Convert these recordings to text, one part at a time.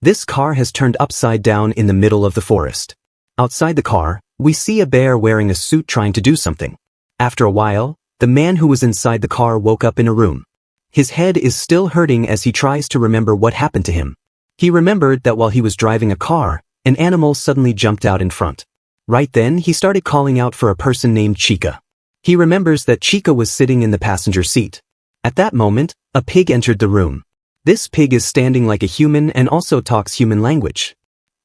This car has turned upside down in the middle of the forest. Outside the car, we see a bear wearing a suit trying to do something. After a while, the man who was inside the car woke up in a room. His head is still hurting as he tries to remember what happened to him. He remembered that while he was driving a car, an animal suddenly jumped out in front. Right then, he started calling out for a person named Chica. He remembers that Chica was sitting in the passenger seat. At that moment, a pig entered the room. This pig is standing like a human and also talks human language.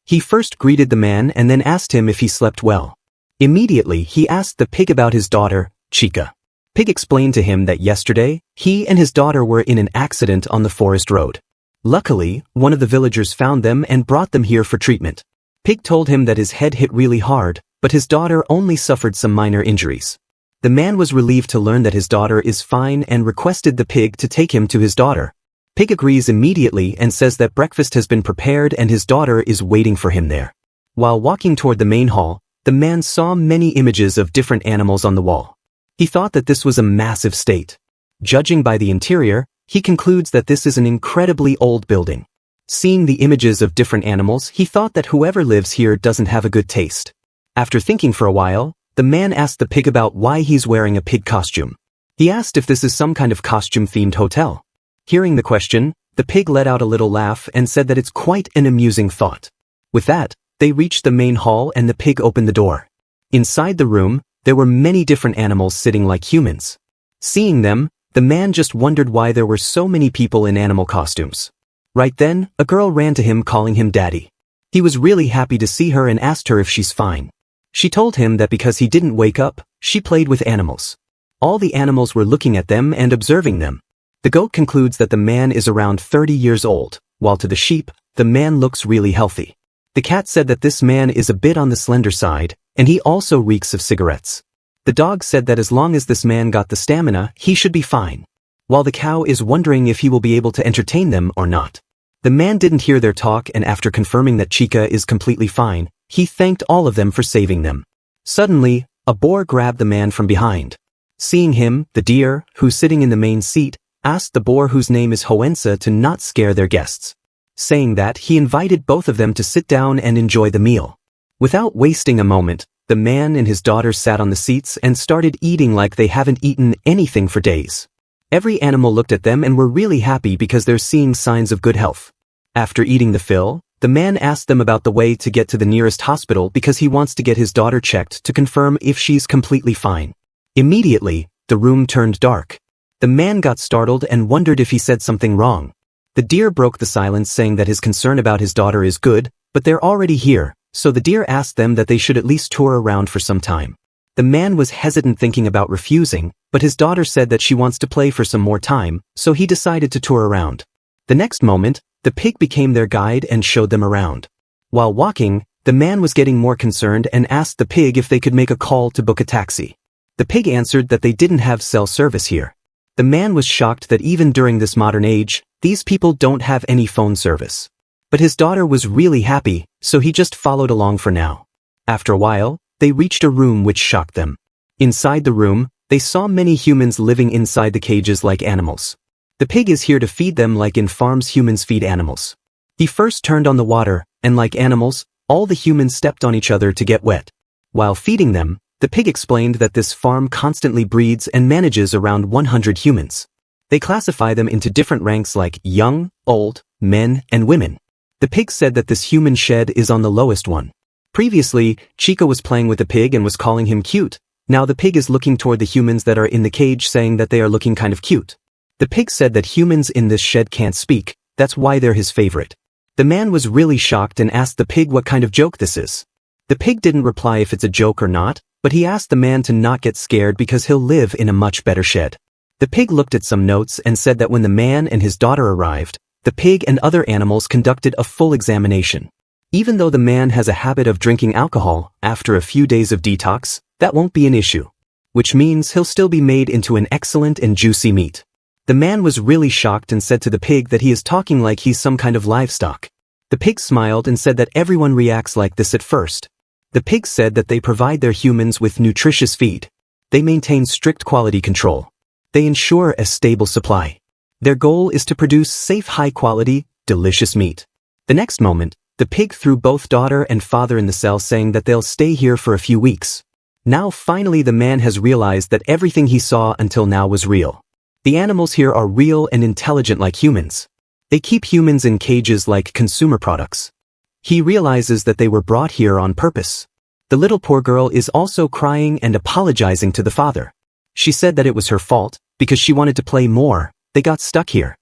He first greeted the man and then asked him if he slept well. Immediately, he asked the pig about his daughter, Chica. Pig explained to him that yesterday, he and his daughter were in an accident on the forest road. Luckily, one of the villagers found them and brought them here for treatment. Pig told him that his head hit really hard, but his daughter only suffered some minor injuries. The man was relieved to learn that his daughter is fine and requested the pig to take him to his daughter. Pig agrees immediately and says that breakfast has been prepared and his daughter is waiting for him there. While walking toward the main hall, the man saw many images of different animals on the wall. He thought that this was a massive state. Judging by the interior, he concludes that this is an incredibly old building. Seeing the images of different animals, he thought that whoever lives here doesn't have a good taste. After thinking for a while, the man asked the pig about why he's wearing a pig costume. He asked if this is some kind of costume-themed hotel. Hearing the question, the pig let out a little laugh and said that it's quite an amusing thought. With that, they reached the main hall and the pig opened the door. Inside the room, there were many different animals sitting like humans. Seeing them, the man just wondered why there were so many people in animal costumes. Right then, a girl ran to him calling him daddy. He was really happy to see her and asked her if she's fine. She told him that because he didn't wake up, she played with animals. All the animals were looking at them and observing them. The goat concludes that the man is around 30 years old, while to the sheep, the man looks really healthy. The cat said that this man is a bit on the slender side, and he also reeks of cigarettes. The dog said that as long as this man got the stamina, he should be fine. While the cow is wondering if he will be able to entertain them or not. The man didn't hear their talk and after confirming that Chica is completely fine, he thanked all of them for saving them. Suddenly, a boar grabbed the man from behind. Seeing him, the deer, who's sitting in the main seat, asked the boar whose name is Hoensa to not scare their guests. Saying that, he invited both of them to sit down and enjoy the meal. Without wasting a moment, the man and his daughter sat on the seats and started eating like they haven't eaten anything for days. Every animal looked at them and were really happy because they're seeing signs of good health. After eating the fill, the man asked them about the way to get to the nearest hospital because he wants to get his daughter checked to confirm if she's completely fine. Immediately, the room turned dark. The man got startled and wondered if he said something wrong. The deer broke the silence saying that his concern about his daughter is good, but they're already here, so the deer asked them that they should at least tour around for some time. The man was hesitant thinking about refusing, but his daughter said that she wants to play for some more time, so he decided to tour around. The next moment, the pig became their guide and showed them around. While walking, the man was getting more concerned and asked the pig if they could make a call to book a taxi. The pig answered that they didn't have cell service here. The man was shocked that even during this modern age, these people don't have any phone service. But his daughter was really happy, so he just followed along for now. After a while, they reached a room which shocked them. Inside the room, they saw many humans living inside the cages like animals. The pig is here to feed them like in farms humans feed animals. He first turned on the water, and like animals, all the humans stepped on each other to get wet. While feeding them, the pig explained that this farm constantly breeds and manages around 100 humans. They classify them into different ranks like young, old, men, and women. The pig said that this human shed is on the lowest one. Previously, Chica was playing with the pig and was calling him cute. Now the pig is looking toward the humans that are in the cage saying that they are looking kind of cute. The pig said that humans in this shed can't speak, that's why they're his favorite. The man was really shocked and asked the pig what kind of joke this is. The pig didn't reply if it's a joke or not, but he asked the man to not get scared because he'll live in a much better shed. The pig looked at some notes and said that when the man and his daughter arrived, the pig and other animals conducted a full examination. Even though the man has a habit of drinking alcohol, after a few days of detox, that won't be an issue. Which means he'll still be made into an excellent and juicy meat. The man was really shocked and said to the pig that he is talking like he's some kind of livestock. The pig smiled and said that everyone reacts like this at first. The pig said that they provide their humans with nutritious feed. They maintain strict quality control. They ensure a stable supply. Their goal is to produce safe, high-quality, delicious meat. The next moment, the pig threw both daughter and father in the cell, saying that they'll stay here for a few weeks. Now finally the man has realized that everything he saw until now was real. The animals here are real and intelligent like humans. They keep humans in cages like consumer products. He realizes that they were brought here on purpose. The little poor girl is also crying and apologizing to the father. She said that it was her fault, because she wanted to play more, they got stuck here.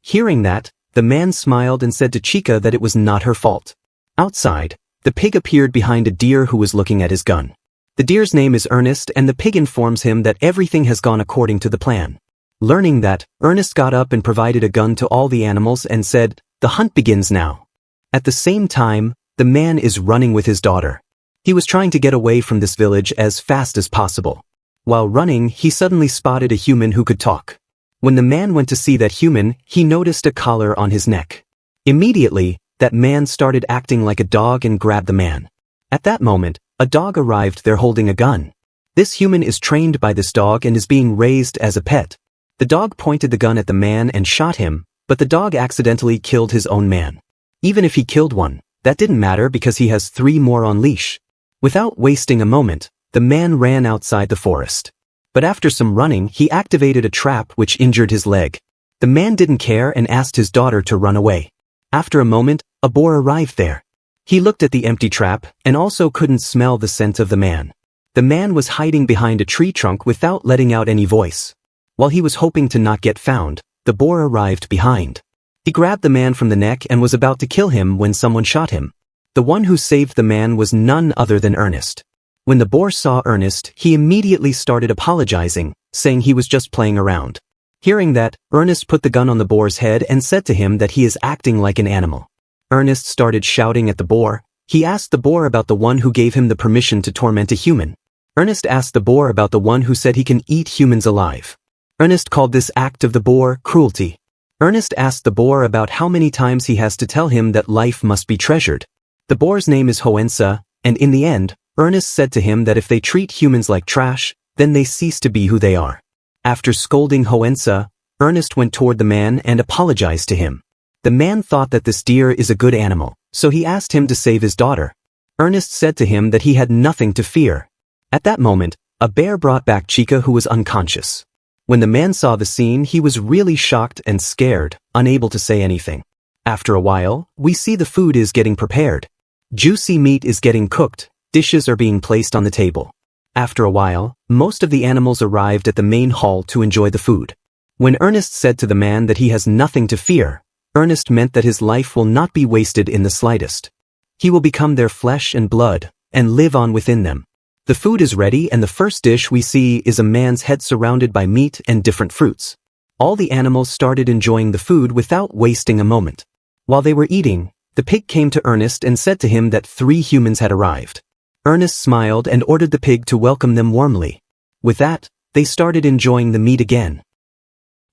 Hearing that, the man smiled and said to Chica that it was not her fault. Outside, the pig appeared behind a deer who was looking at his gun. The deer's name is Ernest, and the pig informs him that everything has gone according to the plan. Learning that, Ernest got up and provided a gun to all the animals and said, "The hunt begins now." At the same time, the man is running with his daughter. He was trying to get away from this village as fast as possible. While running, he suddenly spotted a human who could talk. When the man went to see that human, he noticed a collar on his neck. Immediately, that man started acting like a dog and grabbed the man. At that moment, a dog arrived there holding a gun. This human is trained by this dog and is being raised as a pet. The dog pointed the gun at the man and shot him, but the dog accidentally killed his own man. Even if he killed one, that didn't matter because he has 3 more on leash. Without wasting a moment, the man ran outside the forest. But after some running, he activated a trap which injured his leg. The man didn't care and asked his daughter to run away. After a moment, a boar arrived there. He looked at the empty trap and also couldn't smell the scent of the man. The man was hiding behind a tree trunk without letting out any voice. While he was hoping to not get found, the boar arrived behind. He grabbed the man from the neck and was about to kill him when someone shot him. The one who saved the man was none other than Ernest. When the boar saw Ernest, he immediately started apologizing, saying he was just playing around. Hearing that, Ernest put the gun on the boar's head and said to him that he is acting like an animal. Ernest started shouting at the boar. He asked the boar about the one who gave him the permission to torment a human. Ernest asked the boar about the one who said he can eat humans alive. Ernest called this act of the boar cruelty. Ernest asked the boar about how many times he has to tell him that life must be treasured. The boar's name is Hoensa, and in the end, Ernest said to him that if they treat humans like trash, then they cease to be who they are. After scolding Hoensa, Ernest went toward the man and apologized to him. The man thought that this deer is a good animal, so he asked him to save his daughter. Ernest said to him that he had nothing to fear. At that moment, a bear brought back Chica, who was unconscious. When the man saw the scene, he was really shocked and scared, unable to say anything. After a while, we see the food is getting prepared. Juicy meat is getting cooked, dishes are being placed on the table. After a while, most of the animals arrived at the main hall to enjoy the food. When Ernest said to the man that he has nothing to fear, Ernest meant that his life will not be wasted in the slightest. He will become their flesh and blood, and live on within them. The food is ready, and the first dish we see is a man's head surrounded by meat and different fruits. All the animals started enjoying the food without wasting a moment. While they were eating, the pig came to Ernest and said to him that 3 humans had arrived. Ernest smiled and ordered the pig to welcome them warmly. With that, they started enjoying the meat again.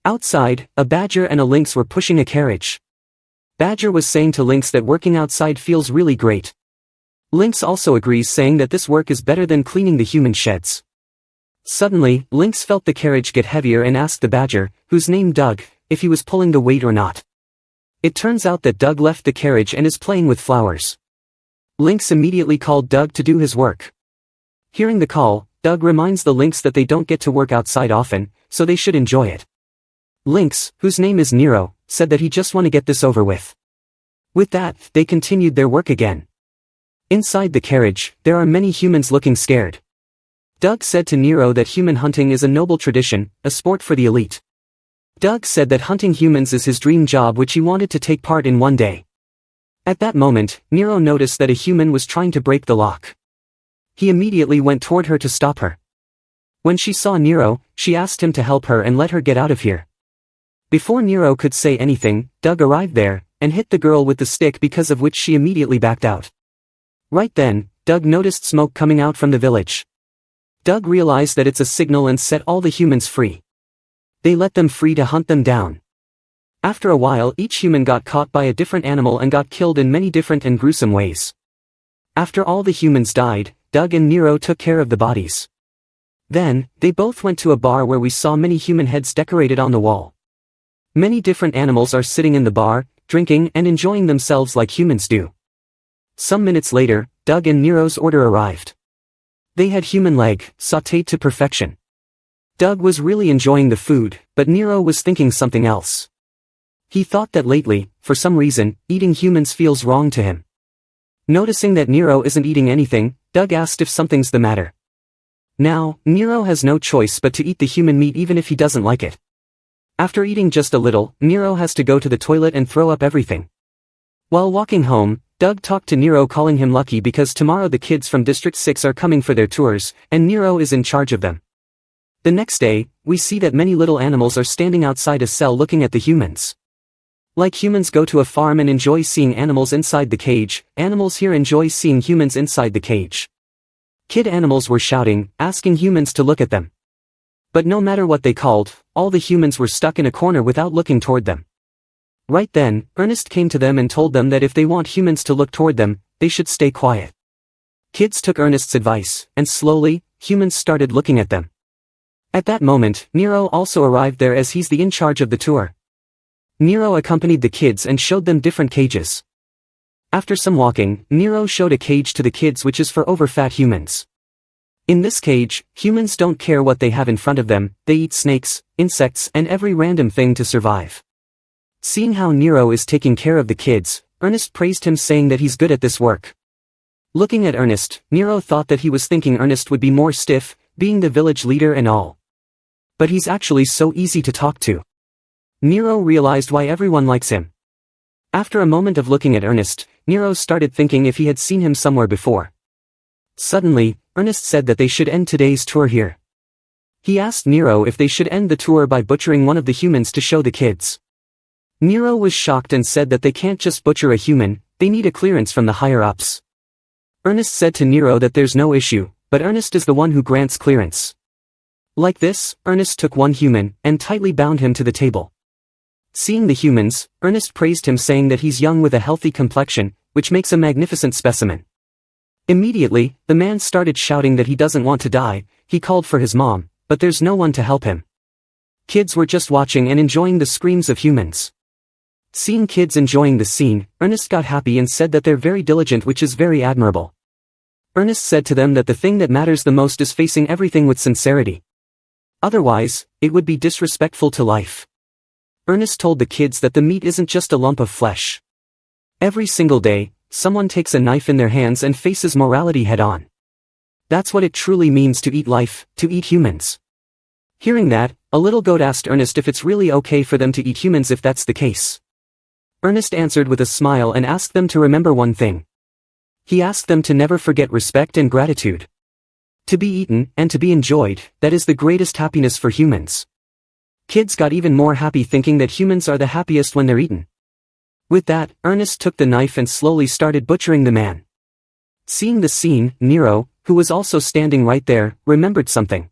Outside, a badger and a lynx were pushing a carriage. Badger was saying to lynx that working outside feels really great. Lynx also agrees, saying that this work is better than cleaning the human sheds. Suddenly, Lynx felt the carriage get heavier and asked the badger, whose name Doug, if he was pulling the weight or not. It turns out that Doug left the carriage and is playing with flowers. Lynx immediately called Doug to do his work. Hearing the call, Doug reminds the lynx that they don't get to work outside often, so they should enjoy it. Lynx, whose name is Nero, said that he just want to get this over with. With that, they continued their work again. Inside the carriage, there are many humans looking scared. Doug said to Nero that human hunting is a noble tradition, a sport for the elite. Doug said that hunting humans is his dream job, which he wanted to take part in one day. At that moment, Nero noticed that a human was trying to break the lock. He immediately went toward her to stop her. When she saw Nero, she asked him to help her and let her get out of here. Before Nero could say anything, Doug arrived there, and hit the girl with the stick, because of which she immediately backed out. Right then, Doug noticed smoke coming out from the village. Doug realized that it's a signal and set all the humans free. They let them free to hunt them down. After a while, each human got caught by a different animal and got killed in many different and gruesome ways. After all the humans died, Doug and Nero took care of the bodies. Then, they both went to a bar where we saw many human heads decorated on the wall. Many different animals are sitting in the bar, drinking and enjoying themselves like humans do. Some minutes later, Doug and Nero's order arrived. They had human leg, sautéed to perfection. Doug was really enjoying the food, but Nero was thinking something else. He thought that lately, for some reason, eating humans feels wrong to him. Noticing that Nero isn't eating anything, Doug asked if something's the matter. Now, Nero has no choice but to eat the human meat even if he doesn't like it. After eating just a little, Nero has to go to the toilet and throw up everything. While walking home, Doug talked to Nero, calling him lucky because tomorrow the kids from District 6 are coming for their tours, and Nero is in charge of them. The next day, we see that many little animals are standing outside a cell looking at the humans. Like humans go to a farm and enjoy seeing animals inside the cage, animals here enjoy seeing humans inside the cage. Kid animals were shouting, asking humans to look at them. But no matter what they called, all the humans were stuck in a corner without looking toward them. Right then, Ernest came to them and told them that if they want humans to look toward them, they should stay quiet. Kids took Ernest's advice, and slowly, humans started looking at them. At that moment, Nero also arrived there as he's the in charge of the tour. Nero accompanied the kids and showed them different cages. After some walking, Nero showed a cage to the kids which is for overfat humans. In this cage, humans don't care what they have in front of them, they eat snakes, insects and every random thing to survive. Seeing how Nero is taking care of the kids, Ernest praised him, saying that he's good at this work. Looking at Ernest, Nero thought that he was thinking Ernest would be more stiff, being the village leader and all. But he's actually so easy to talk to. Nero realized why everyone likes him. After a moment of looking at Ernest, Nero started thinking if he had seen him somewhere before. Suddenly, Ernest said that they should end today's tour here. He asked Nero if they should end the tour by butchering one of the humans to show the kids. Nero was shocked and said that they can't just butcher a human, they need a clearance from the higher-ups. Ernest said to Nero that there's no issue, but Ernest is the one who grants clearance. Like this, Ernest took one human, and tightly bound him to the table. Seeing the humans, Ernest praised him, saying that he's young with a healthy complexion, which makes a magnificent specimen. Immediately, the man started shouting that he doesn't want to die. He called for his mom, but there's no one to help him. Kids were just watching and enjoying the screams of humans. Seeing kids enjoying the scene, Ernest got happy and said that they're very diligent, which is very admirable. Ernest said to them that the thing that matters the most is facing everything with sincerity. Otherwise, it would be disrespectful to life. Ernest told the kids that the meat isn't just a lump of flesh. Every single day, someone takes a knife in their hands and faces morality head-on. That's what it truly means to eat life, to eat humans. Hearing that, a little goat asked Ernest if it's really okay for them to eat humans if that's the case. Ernest answered with a smile and asked them to remember one thing. He asked them to never forget respect and gratitude. To be eaten and to be enjoyed, that is the greatest happiness for humans. Kids got even more happy thinking that humans are the happiest when they're eaten. With that, Ernest took the knife and slowly started butchering the man. Seeing the scene, Nero, who was also standing right there, remembered something.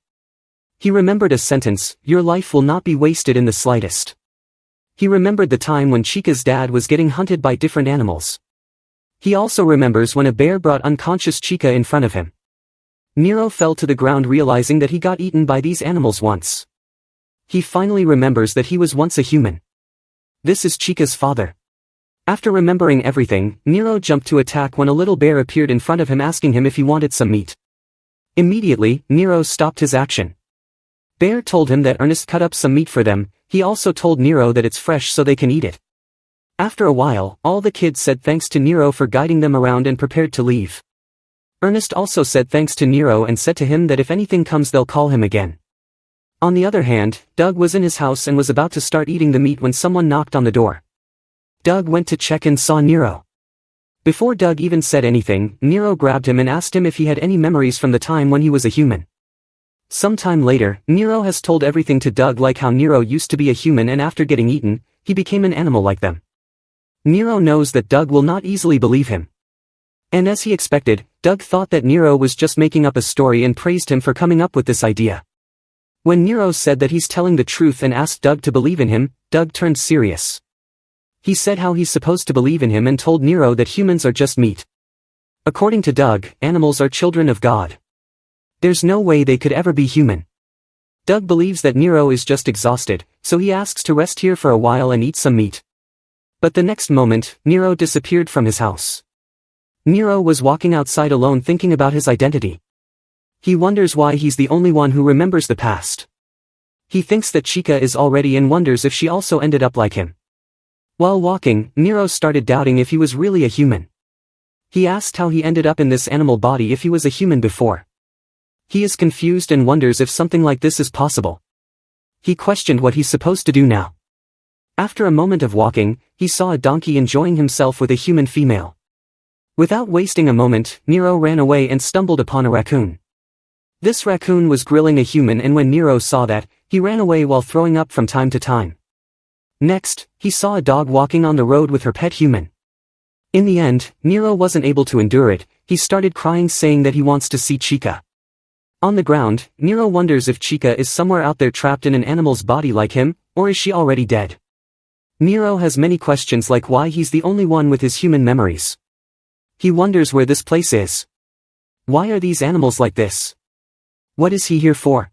He remembered a sentence, "Your life will not be wasted in the slightest." He remembered the time when Chica's dad was getting hunted by different animals. He also remembers when a bear brought unconscious Chica in front of him. Nero fell to the ground realizing that he got eaten by these animals once. He finally remembers that he was once a human. This is Chica's father. After remembering everything, Nero jumped to attack when a little bear appeared in front of him asking him if he wanted some meat. Immediately, Nero stopped his action. Bear told him that Ernest cut up some meat for them. He also told Nero that it's fresh so they can eat it. After a while, all the kids said thanks to Nero for guiding them around and prepared to leave. Ernest also said thanks to Nero and said to him that if anything comes they'll call him again. On the other hand, Doug was in his house and was about to start eating the meat when someone knocked on the door. Doug went to check and saw Nero. Before Doug even said anything, Nero grabbed him and asked him if he had any memories from the time when he was a human. Sometime later, Nero has told everything to Doug, like how Nero used to be a human and after getting eaten, he became an animal like them. Nero knows that Doug will not easily believe him. And as he expected, Doug thought that Nero was just making up a story and praised him for coming up with this idea. When Nero said that he's telling the truth and asked Doug to believe in him, Doug turned serious. He said how he's supposed to believe in him and told Nero that humans are just meat. According to Doug, animals are children of God. There's no way they could ever be human. Doug believes that Nero is just exhausted, so he asks to rest here for a while and eat some meat. But the next moment, Nero disappeared from his house. Nero was walking outside alone thinking about his identity. He wonders why he's the only one who remembers the past. He thinks that Chica is already and wonders if she also ended up like him. While walking, Nero started doubting if he was really a human. He asked how he ended up in this animal body if he was a human before. He is confused and wonders if something like this is possible. He questioned what he's supposed to do now. After a moment of walking, he saw a donkey enjoying himself with a human female. Without wasting a moment, Nero ran away and stumbled upon a raccoon. This raccoon was grilling a human, and when Nero saw that, he ran away while throwing up from time to time. Next, he saw a dog walking on the road with her pet human. In the end, Nero wasn't able to endure it. He started crying, saying that he wants to see Chica. On the ground, Nero wonders if Chica is somewhere out there trapped in an animal's body like him, or is she already dead? Nero has many questions, like why he's the only one with his human memories. He wonders where this place is. Why are these animals like this? What is he here for?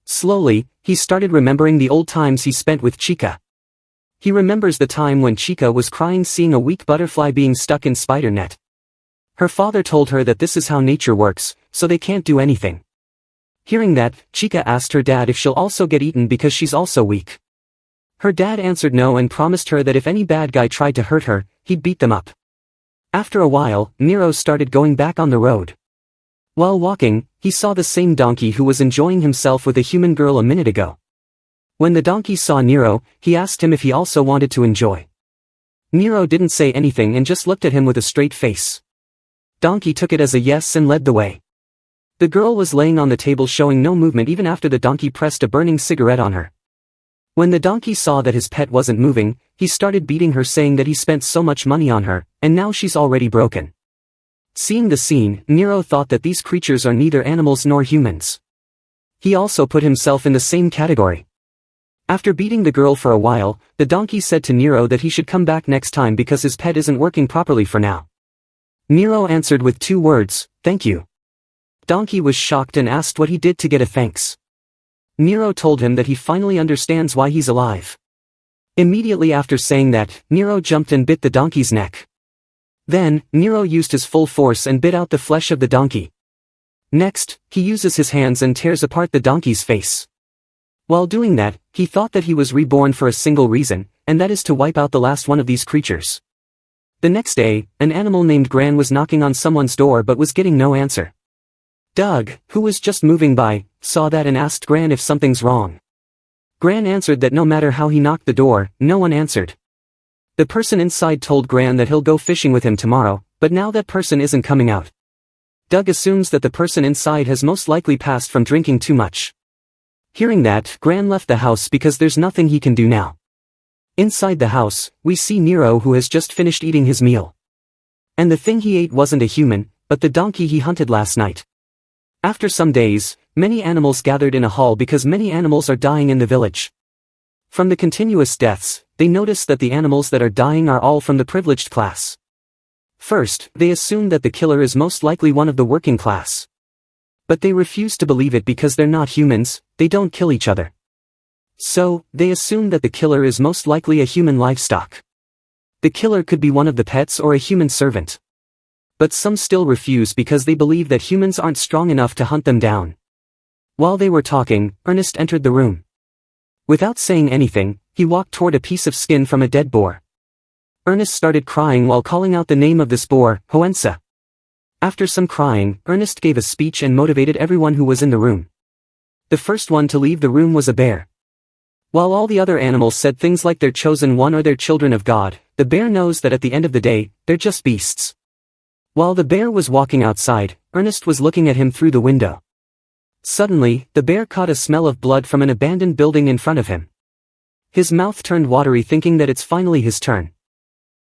Slowly, he started remembering the old times he spent with Chica. He remembers the time when Chica was crying seeing a weak butterfly being stuck in spider net. Her father told her that this is how nature works, so they can't do anything. Hearing that, Chica asked her dad if she'll also get eaten because she's also weak. Her dad answered no and promised her that if any bad guy tried to hurt her, he'd beat them up. After a while, Nero started going back on the road. While walking, he saw the same donkey who was enjoying himself with a human girl a minute ago. When the donkey saw Nero, he asked him if he also wanted to enjoy. Nero didn't say anything and just looked at him with a straight face. Donkey took it as a yes and led the way. The girl was laying on the table showing no movement even after the donkey pressed a burning cigarette on her. When the donkey saw that his pet wasn't moving, he started beating her, saying that he spent so much money on her, and now she's already broken. Seeing the scene, Nero thought that these creatures are neither animals nor humans. He also put himself in the same category. After beating the girl for a while, the donkey said to Nero that he should come back next time because his pet isn't working properly for now. Nero answered with 2 words, "Thank you." Donkey was shocked and asked what he did to get a thanks. Nero told him that he finally understands why he's alive. Immediately after saying that, Nero jumped and bit the donkey's neck. Then, Nero used his full force and bit out the flesh of the donkey. Next, he uses his hands and tears apart the donkey's face. While doing that, he thought that he was reborn for a single reason, and that is to wipe out the last one of these creatures. The next day, an animal named Gran was knocking on someone's door but was getting no answer. Doug, who was just moving by, saw that and asked Gran if something's wrong. Gran answered that no matter how he knocked the door, no one answered. The person inside told Gran that he'll go fishing with him tomorrow, but now that person isn't coming out. Doug assumes that the person inside has most likely passed from drinking too much. Hearing that, Gran left the house because there's nothing he can do now. Inside the house, we see Nero, who has just finished eating his meal. And the thing he ate wasn't a human, but the donkey he hunted last night. After some days, many animals gathered in a hall because many animals are dying in the village. From the continuous deaths, they notice that the animals that are dying are all from the privileged class. First, they assume that the killer is most likely one of the working class. But they refuse to believe it because they're not humans, they don't kill each other. So, they assume that the killer is most likely a human livestock. The killer could be one of the pets or a human servant. But some still refuse because they believe that humans aren't strong enough to hunt them down. While they were talking, Ernest entered the room. Without saying anything, he walked toward a piece of skin from a dead boar. Ernest started crying while calling out the name of this boar, Hoensa. After some crying, Ernest gave a speech and motivated everyone who was in the room. The first one to leave the room was a bear. While all the other animals said things like they're chosen one or they're children of God, the bear knows that at the end of the day, they're just beasts. While the bear was walking outside, Ernest was looking at him through the window. Suddenly, the bear caught a smell of blood from an abandoned building in front of him. His mouth turned watery, thinking that it's finally his turn.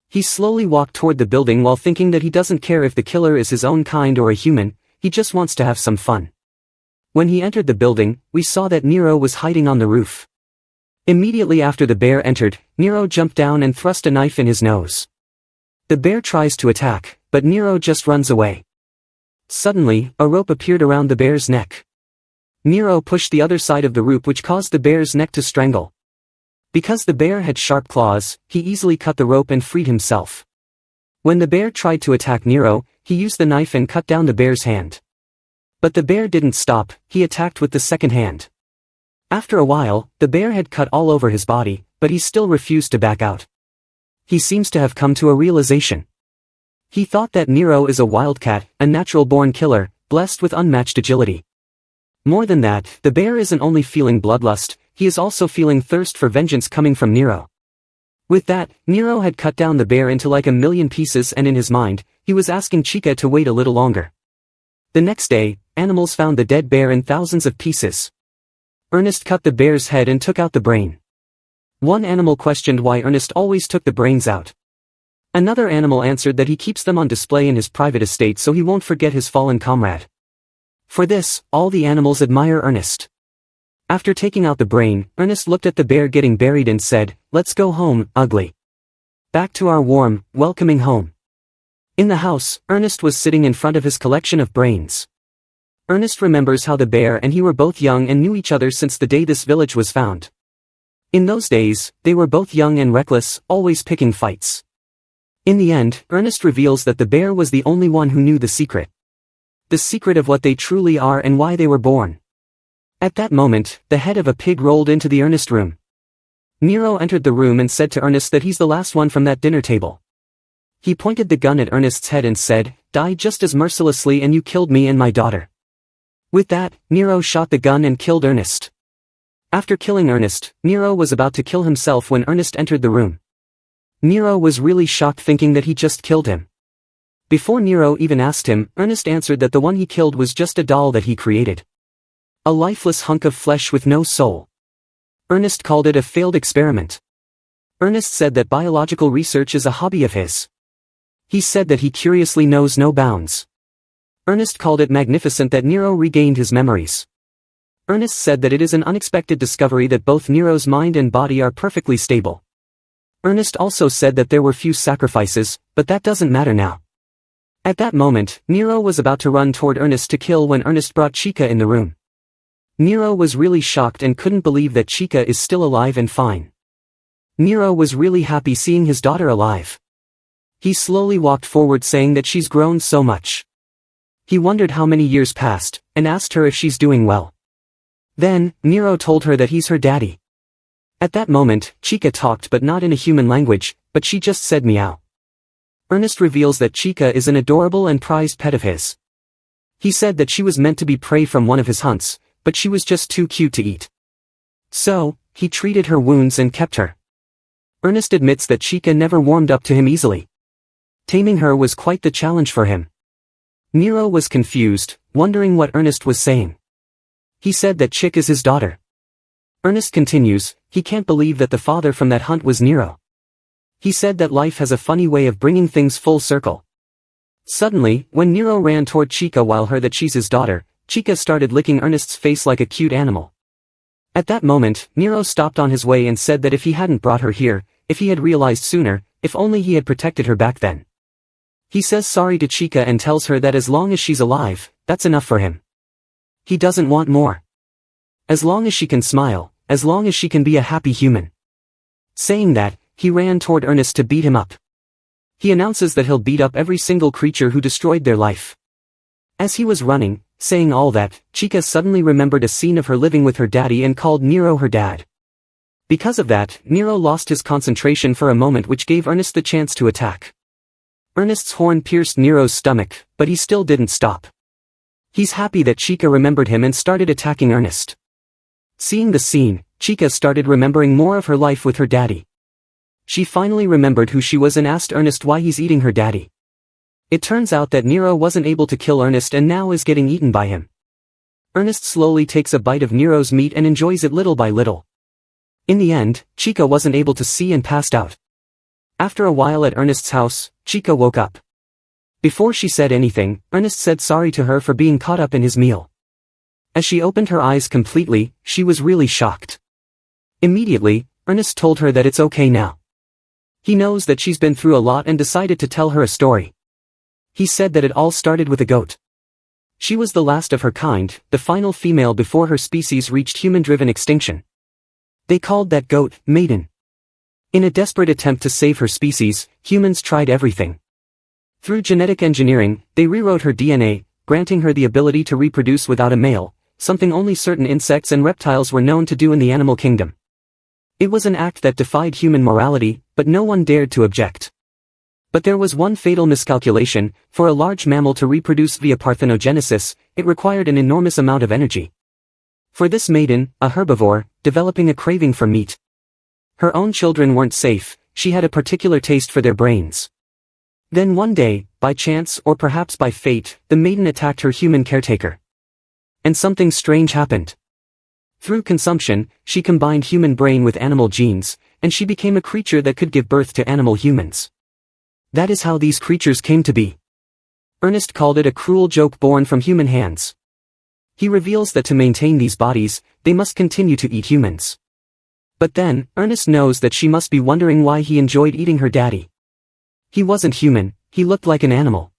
He slowly walked toward the building while thinking that he doesn't care if the killer is his own kind or a human, he just wants to have some fun. When he entered the building, we saw that Nero was hiding on the roof. Immediately after the bear entered, Nero jumped down and thrust a knife in his nose. The bear tries to attack, but Nero just runs away. Suddenly, a rope appeared around the bear's neck. Nero pushed the other side of the rope, which caused the bear's neck to strangle. Because the bear had sharp claws, he easily cut the rope and freed himself. When the bear tried to attack Nero, he used the knife and cut down the bear's hand. But the bear didn't stop, he attacked with the second hand. After a while, the bear had cut all over his body, but he still refused to back out. He seems to have come to a realization. He thought that Nero is a wildcat, a natural-born killer, blessed with unmatched agility. More than that, the bear isn't only feeling bloodlust, he is also feeling thirst for vengeance coming from Nero. With that, Nero had cut down the bear into like a million pieces, and in his mind, he was asking Chica to wait a little longer. The next day, animals found the dead bear in thousands of pieces. Ernest cut the bear's head and took out the brain. One animal questioned why Ernest always took the brains out. Another animal answered that he keeps them on display in his private estate so he won't forget his fallen comrade. For this, all the animals admire Ernest. After taking out the brain, Ernest looked at the bear getting buried and said, "Let's go home, ugly. Back to our warm, welcoming home." In the house, Ernest was sitting in front of his collection of brains. Ernest remembers how the bear and he were both young and knew each other since the day this village was found. In those days, they were both young and reckless, always picking fights. In the end, Ernest reveals that the bear was the only one who knew the secret. The secret of what they truly are and why they were born. At that moment, the head of a pig rolled into the Ernest room. Nero entered the room and said to Ernest that he's the last one from that dinner table. He pointed the gun at Ernest's head and said, "Die just as mercilessly and you killed me and my daughter." With that, Nero shot the gun and killed Ernest. After killing Ernest, Nero was about to kill himself when Ernest entered the room. Nero was really shocked thinking that he just killed him. Before Nero even asked him, Ernest answered that the one he killed was just a doll that he created. A lifeless hunk of flesh with no soul. Ernest called it a failed experiment. Ernest said that biological research is a hobby of his. He said that he curiously knows no bounds. Ernest called it magnificent that Nero regained his memories. Ernest said that it is an unexpected discovery that both Nero's mind and body are perfectly stable. Ernest also said that there were few sacrifices, but that doesn't matter now. At that moment, Nero was about to run toward Ernest to kill when Ernest brought Chica in the room. Nero was really shocked and couldn't believe that Chica is still alive and fine. Nero was really happy seeing his daughter alive. He slowly walked forward saying that she's grown so much. He wondered how many years passed, and asked her if she's doing well. Then, Nero told her that he's her daddy. At that moment, Chica talked but not in a human language, but she just said meow. Ernest reveals that Chica is an adorable and prized pet of his. He said that she was meant to be prey from one of his hunts, but she was just too cute to eat. So, he treated her wounds and kept her. Ernest admits that Chica never warmed up to him easily. Taming her was quite the challenge for him. Nero was confused, wondering what Ernest was saying. He said that Chick is his daughter. Ernest continues, he can't believe that the father from that hunt was Nero. He said that life has a funny way of bringing things full circle. Suddenly, when Nero ran toward Chica while her that she's his daughter, Chica started licking Ernest's face like a cute animal. At that moment, Nero stopped on his way and said that if he hadn't brought her here, if he had realized sooner, if only he had protected her back then. He says sorry to Chica and tells her that as long as she's alive, that's enough for him. He doesn't want more. As long as she can smile, as long as she can be a happy human. Saying that, he ran toward Ernest to beat him up. He announces that he'll beat up every single creature who destroyed their life. As he was running, saying all that, Chica suddenly remembered a scene of her living with her daddy and called Nero her dad. Because of that, Nero lost his concentration for a moment, which gave Ernest the chance to attack. Ernest's horn pierced Nero's stomach, but he still didn't stop. He's happy that Chica remembered him and started attacking Ernest. Seeing the scene, Chica started remembering more of her life with her daddy. She finally remembered who she was and asked Ernest why he's eating her daddy. It turns out that Nero wasn't able to kill Ernest and now is getting eaten by him. Ernest slowly takes a bite of Nero's meat and enjoys it little by little. In the end, Chica wasn't able to see and passed out. After a while at Ernest's house, Chica woke up. Before she said anything, Ernest said sorry to her for being caught up in his meal. As she opened her eyes completely, she was really shocked. Immediately, Ernest told her that it's okay now. He knows that she's been through a lot and decided to tell her a story. He said that it all started with a goat. She was the last of her kind, the final female before her species reached human-driven extinction. They called that goat, Maiden. In a desperate attempt to save her species, humans tried everything. Through genetic engineering, they rewrote her DNA, granting her the ability to reproduce without a male, something only certain insects and reptiles were known to do in the animal kingdom. It was an act that defied human morality, but no one dared to object. But there was one fatal miscalculation: for a large mammal to reproduce via parthenogenesis, it required an enormous amount of energy. For this maiden, a herbivore, developing a craving for meat. Her own children weren't safe, she had a particular taste for their brains. Then one day, by chance or perhaps by fate, the maiden attacked her human caretaker. And something strange happened. Through consumption, she combined human brain with animal genes, and she became a creature that could give birth to animal humans. That is how these creatures came to be. Ernest called it a cruel joke born from human hands. He reveals that to maintain these bodies, they must continue to eat humans. But then, Ernest knows that she must be wondering why he enjoyed eating her daddy. He wasn't human, he looked like an animal.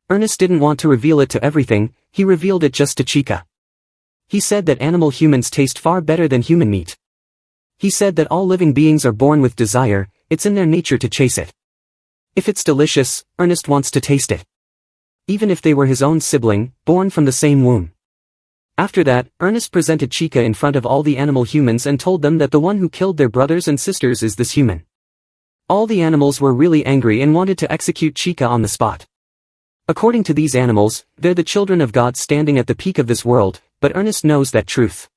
Ernest didn't want to reveal it to everything, he revealed it just to Chica. He said that animal humans taste far better than human meat. He said that all living beings are born with desire, it's in their nature to chase it. If it's delicious, Ernest wants to taste it. Even if they were his own sibling, born from the same womb. After that, Ernest presented Chica in front of all the animal humans and told them that the one who killed their brothers and sisters is this human. All the animals were really angry and wanted to execute Chica on the spot. According to these animals, they're the children of God standing at the peak of this world, but Ernest knows that truth.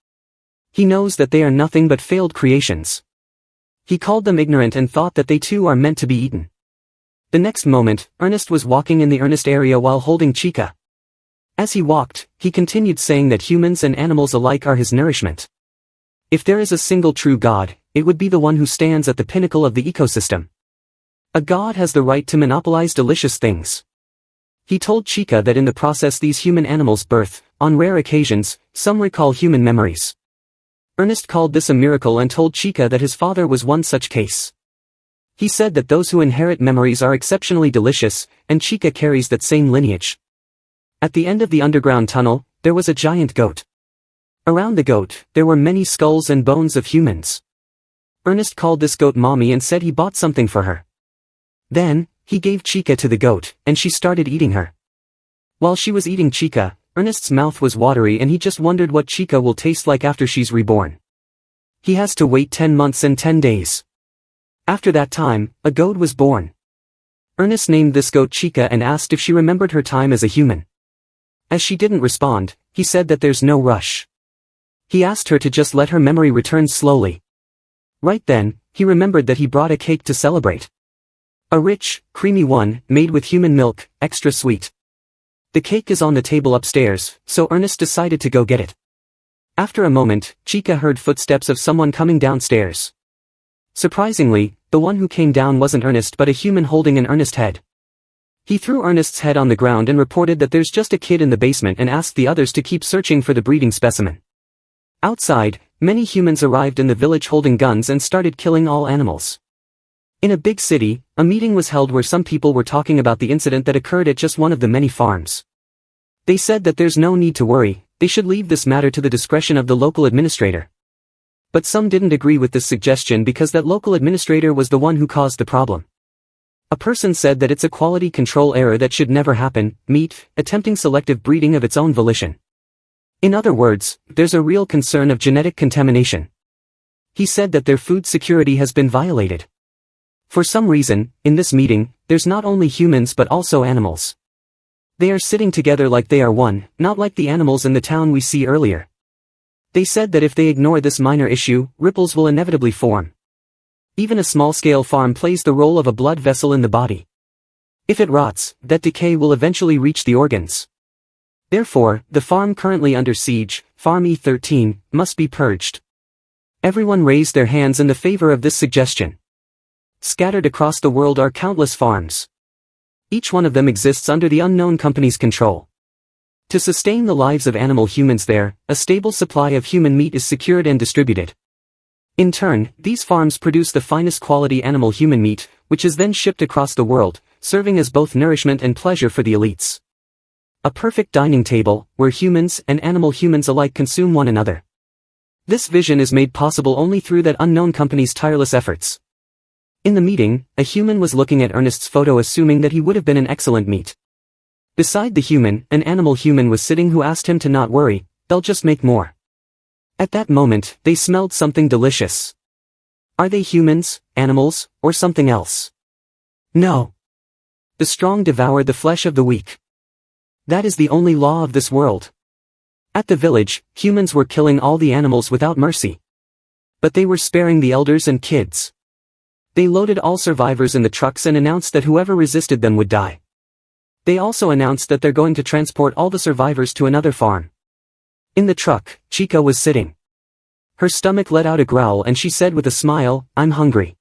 He knows that they are nothing but failed creations. He called them ignorant and thought that they too are meant to be eaten. The next moment, Ernest was walking in the Ernest area while holding Chica. As he walked, he continued saying that humans and animals alike are his nourishment. If there is a single true God, it would be the one who stands at the pinnacle of the ecosystem. A god has the right to monopolize delicious things. He told Chica that in the process these human animals birth, on rare occasions, some recall human memories. Ernest called this a miracle and told Chica that his father was one such case. He said that those who inherit memories are exceptionally delicious, and Chica carries that same lineage. At the end of the underground tunnel, there was a giant goat. Around the goat, there were many skulls and bones of humans. Ernest called this goat Mommy and said he bought something for her. Then, he gave Chica to the goat, and she started eating her. While she was eating Chica, Ernest's mouth was watery and he just wondered what Chica will taste like after she's reborn. He has to wait 10 months and 10 days. After that time, a goat was born. Ernest named this goat Chica and asked if she remembered her time as a human. As she didn't respond, he said that there's no rush. He asked her to just let her memory return slowly. Right then, he remembered that he brought a cake to celebrate. A rich, creamy one, made with human milk, extra sweet. The cake is on the table upstairs, so Ernest decided to go get it. After a moment, Chica heard footsteps of someone coming downstairs. Surprisingly, the one who came down wasn't Ernest but a human holding an Ernest head. He threw Ernest's head on the ground and reported that there's just a kid in the basement and asked the others to keep searching for the breeding specimen. Outside, many humans arrived in the village holding guns and started killing all animals. In a big city, a meeting was held where some people were talking about the incident that occurred at just one of the many farms. They said that there's no need to worry, they should leave this matter to the discretion of the local administrator. But some didn't agree with this suggestion because that local administrator was the one who caused the problem. A person said that it's a quality control error that should never happen, meat, attempting selective breeding of its own volition. In other words, there's a real concern of genetic contamination. He said that their food security has been violated. For some reason, in this meeting, there's not only humans but also animals. They are sitting together like they are one, not like the animals in the town we see earlier. They said that if they ignore this minor issue, ripples will inevitably form. Even a small-scale farm plays the role of a blood vessel in the body. If it rots, that decay will eventually reach the organs. Therefore, the farm currently under siege, Farm E13, must be purged. Everyone raised their hands in the favor of this suggestion. Scattered across the world are countless farms. Each one of them exists under the unknown company's control. To sustain the lives of animal humans there, a stable supply of human meat is secured and distributed. In turn, these farms produce the finest quality animal-human meat, which is then shipped across the world, serving as both nourishment and pleasure for the elites. A perfect dining table, where humans and animal humans alike consume one another. This vision is made possible only through that unknown company's tireless efforts. In the meeting, a human was looking at Ernest's photo assuming that he would have been an excellent meat. Beside the human, an animal human was sitting who asked him to not worry, they'll just make more. At that moment, they smelled something delicious. Are they humans, animals, or something else? No. The strong devour the flesh of the weak. That is the only law of this world. At the village, humans were killing all the animals without mercy. But they were sparing the elders and kids. They loaded all survivors in the trucks and announced that whoever resisted them would die. They also announced that they're going to transport all the survivors to another farm. In the truck, Chica was sitting. Her stomach let out a growl and she said with a smile, "I'm hungry."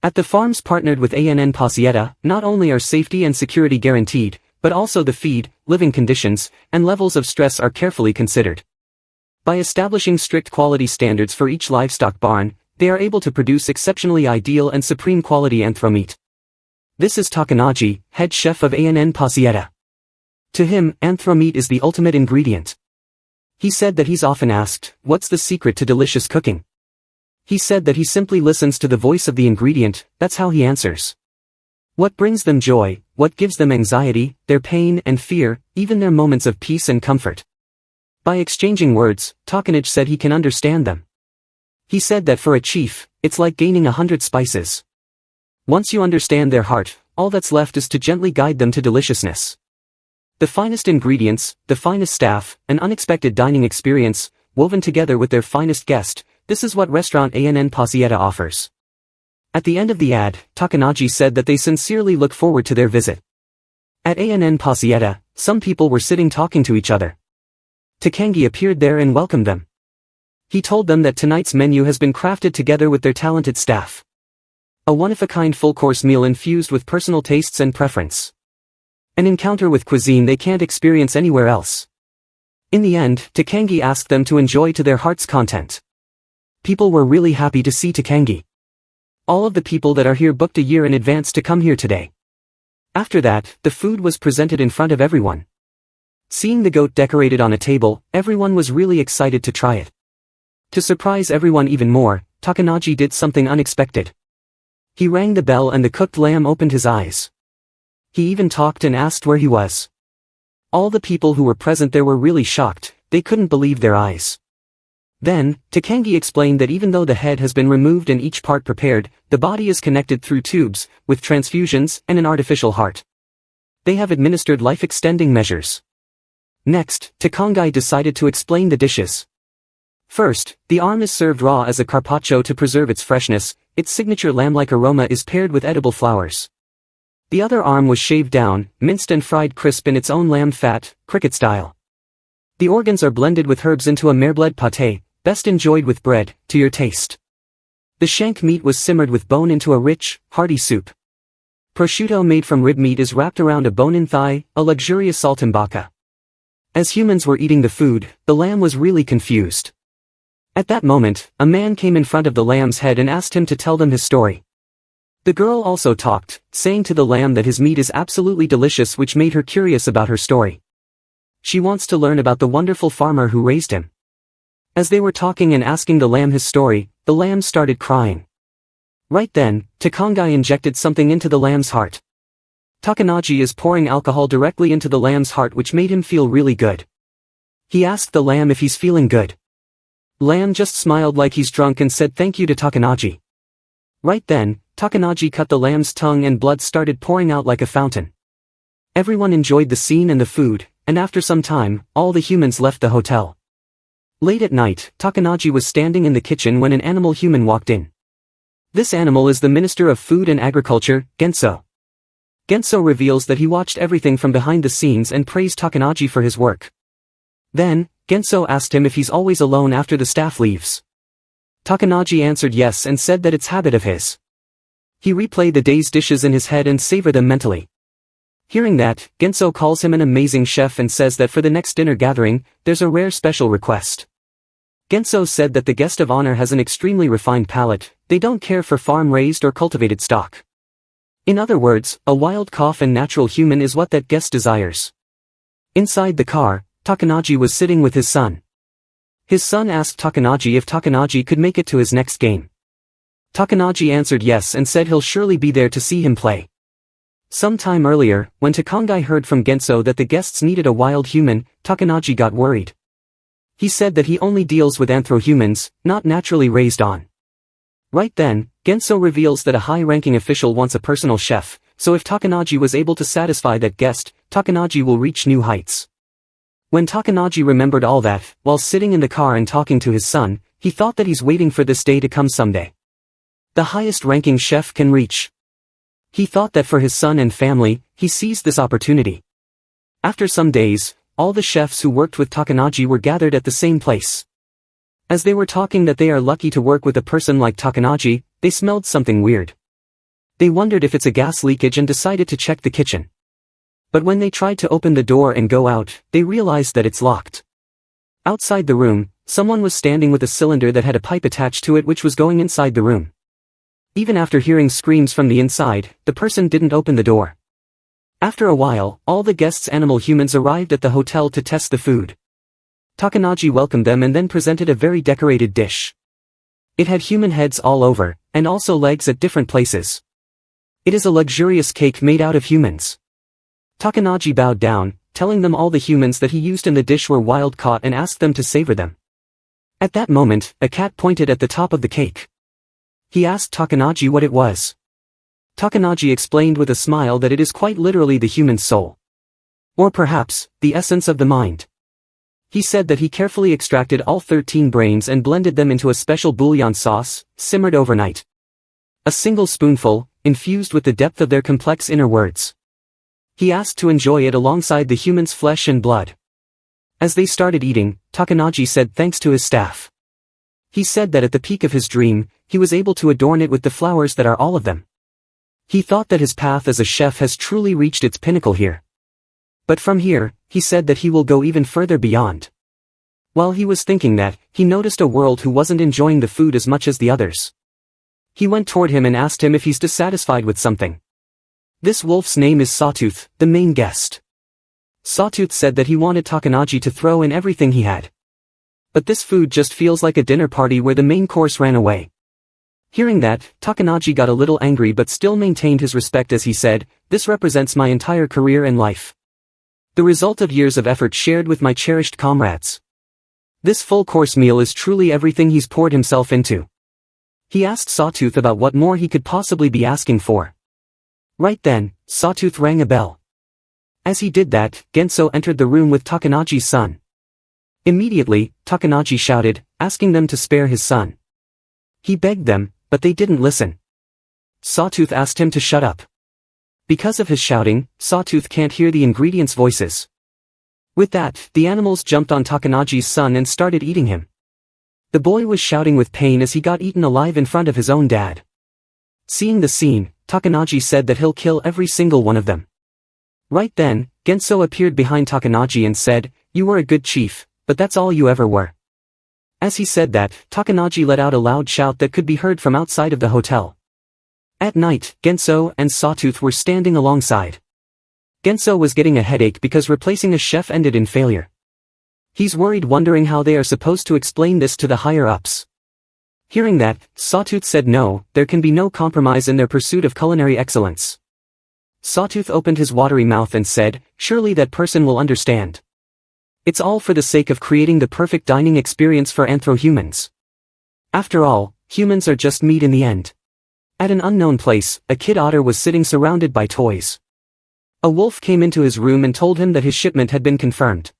At the farms partnered with Ann Pasieta, not only are safety and security guaranteed, but also the feed, living conditions, and levels of stress are carefully considered. By establishing strict quality standards for each livestock barn, they are able to produce exceptionally ideal and supreme quality anthro meat. This is Takanaji, head chef of Ann Pasieta. To him, anthro meat is the ultimate ingredient. He said that he's often asked, what's the secret to delicious cooking? He said that he simply listens to the voice of the ingredient, that's how he answers. What brings them joy, what gives them anxiety, their pain and fear, even their moments of peace and comfort. By exchanging words, Takanaji said he can understand them. He said that for a chief, it's like gaining 100 spices. Once you understand their heart, all that's left is to gently guide them to deliciousness. The finest ingredients, the finest staff, an unexpected dining experience, woven together with their finest guest, this is what restaurant Ann Pasieta offers. At the end of the ad, Takanaji said that they sincerely look forward to their visit. At Ann Pasieta, some people were sitting talking to each other. Takangi appeared there and welcomed them. He told them that tonight's menu has been crafted together with their talented staff. A one-of-a-kind full-course meal infused with personal tastes and preference. An encounter with cuisine they can't experience anywhere else. In the end, Takangi asked them to enjoy to their heart's content. People were really happy to see Takangi. All of the people that are here booked a year in advance to come here today. After that, the food was presented in front of everyone. Seeing the goat decorated on a table, everyone was really excited to try it. To surprise everyone even more, Takanaji did something unexpected. He rang the bell and the cooked lamb opened his eyes. He even talked and asked where he was. All the people who were present there were really shocked, they couldn't believe their eyes. Then, Takangi explained that even though the head has been removed and each part prepared, the body is connected through tubes, with transfusions and an artificial heart. They have administered life-extending measures. Next, Takangi decided to explain the dishes. First, the arm is served raw as a carpaccio to preserve its freshness, its signature lamb-like aroma is paired with edible flowers. The other arm was shaved down, minced and fried crisp in its own lamb fat, cricket style. The organs are blended with herbs into a merbled pâté, best enjoyed with bread, to your taste. The shank meat was simmered with bone into a rich, hearty soup. Prosciutto made from rib meat is wrapped around a bone-in thigh, a luxurious saltimbocca. As humans were eating the food, the lamb was really confused. At that moment, a man came in front of the lamb's head and asked him to tell them his story. The girl also talked, saying to the lamb that his meat is absolutely delicious, which made her curious about her story. She wants to learn about the wonderful farmer who raised him. As they were talking and asking the lamb his story, the lamb started crying. Right then, Takangi injected something into the lamb's heart. Takanaji is pouring alcohol directly into the lamb's heart, which made him feel really good. He asked the lamb if he's feeling good. Lamb just smiled like he's drunk and said thank you to Takanaji. Right then, Takanaji cut the lamb's tongue and blood started pouring out like a fountain. Everyone enjoyed the scene and the food, and after some time, all the humans left the hotel. Late at night, Takanaji was standing in the kitchen when an animal human walked in. This animal is the Minister of Food and Agriculture, Genso. Genso reveals that he watched everything from behind the scenes and praised Takanaji for his work. Then, Genso asked him if he's always alone after the staff leaves. Takanaji answered yes and said that it's habit of his. He replayed the day's dishes in his head and savored them mentally. Hearing that, Genso calls him an amazing chef and says that for the next dinner gathering, there's a rare special request. Genso said that the guest of honor has an extremely refined palate, they don't care for farm-raised or cultivated stock. In other words, a wild cough and natural human is what that guest desires. Inside the car, Takanaji was sitting with his son. His son asked Takanaji if Takanaji could make it to his next game. Takanaji answered yes and said he'll surely be there to see him play. Some time earlier, when Takangai heard from Genso that the guests needed a wild human, Takanaji got worried. He said that he only deals with anthro-humans, not naturally raised on. Right then, Genso reveals that a high-ranking official wants a personal chef, so if Takanaji was able to satisfy that guest, Takanaji will reach new heights. When Takanaji remembered all that, while sitting in the car and talking to his son, he thought that he's waiting for this day to come someday. The highest-ranking chef can reach. He thought that for his son and family, he seized this opportunity. After some days, all the chefs who worked with Takanaji were gathered at the same place. As they were talking that they are lucky to work with a person like Takanaji, they smelled something weird. They wondered if it's a gas leakage and decided to check the kitchen. But when they tried to open the door and go out, they realized that it's locked. Outside the room, someone was standing with a cylinder that had a pipe attached to it which was going inside the room. Even after hearing screams from the inside, the person didn't open the door. After a while, all the guests' animal humans arrived at the hotel to test the food. Takanaji welcomed them and then presented a very decorated dish. It had human heads all over, and also legs at different places. It is a luxurious cake made out of humans. Takanaji bowed down, telling them all the humans that he used in the dish were wild caught and asked them to savor them. At that moment, a cat pointed at the top of the cake. He asked Takanaji what it was. Takanaji explained with a smile that it is quite literally the human soul. Or perhaps, the essence of the mind. He said that he carefully extracted all 13 brains and blended them into a special bouillon sauce, simmered overnight. A single spoonful, infused with the depth of their complex inner words. He asked to enjoy it alongside the human's flesh and blood. As they started eating, Takanaji said thanks to his staff. He said that at the peak of his dream, he was able to adorn it with the flowers that are all of them. He thought that his path as a chef has truly reached its pinnacle here. But from here, he said that he will go even further beyond. While he was thinking that, he noticed a world who wasn't enjoying the food as much as the others. He went toward him and asked him if he's dissatisfied with something. This wolf's name is Sawtooth, the main guest. Sawtooth said that he wanted Takanaji to throw in everything he had. But this food just feels like a dinner party where the main course ran away. Hearing that, Takanaji got a little angry but still maintained his respect as he said, "This represents my entire career and life. The result of years of effort shared with my cherished comrades. This full-course meal is truly everything he's poured himself into." He asked Sawtooth about what more he could possibly be asking for. Right then, Sawtooth rang a bell. As he did that, Genso entered the room with Takanaji's son. Immediately, Takanaji shouted, asking them to spare his son. He begged them, but they didn't listen. Sawtooth asked him to shut up. Because of his shouting, Sawtooth can't hear the ingredients' voices. With that, the animals jumped on Takanaji's son and started eating him. The boy was shouting with pain as he got eaten alive in front of his own dad. Seeing the scene, Takanaji said that he'll kill every single one of them. Right then, Genso appeared behind Takanaji and said, "You were a good chief, but that's all you ever were." As he said that, Takanaji let out a loud shout that could be heard from outside of the hotel. At night, Genso and Sawtooth were standing alongside. Genso was getting a headache because replacing a chef ended in failure. He's worried, wondering how they are supposed to explain this to the higher-ups. Hearing that, Sawtooth said no, there can be no compromise in their pursuit of culinary excellence. Sawtooth opened his watery mouth and said, "Surely that person will understand. It's all for the sake of creating the perfect dining experience for anthro-humans. After all, humans are just meat in the end." At an unknown place, a kid otter was sitting surrounded by toys. A wolf came into his room and told him that his shipment had been confirmed.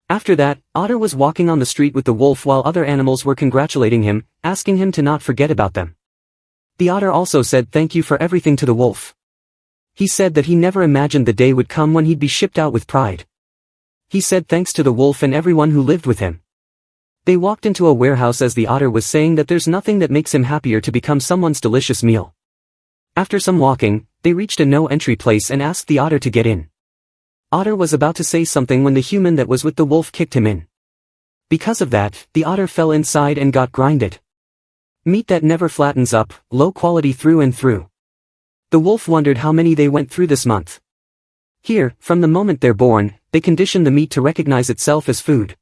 After that, Otter was walking on the street with the wolf while other animals were congratulating him, asking him to not forget about them. The otter also said thank you for everything to the wolf. He said that he never imagined the day would come when he'd be shipped out with pride. He said thanks to the wolf and everyone who lived with him. They walked into a warehouse as the otter was saying that there's nothing that makes him happier to become someone's delicious meal. After some walking, they reached a no-entry place and asked the otter to get in. Otter was about to say something when the human that was with the wolf kicked him in. Because of that, the otter fell inside and got grinded. Meat that never flattens up, low quality through and through. The wolf wondered how many they went through this month. Here, from the moment they're born, they condition the meat to recognize itself as food.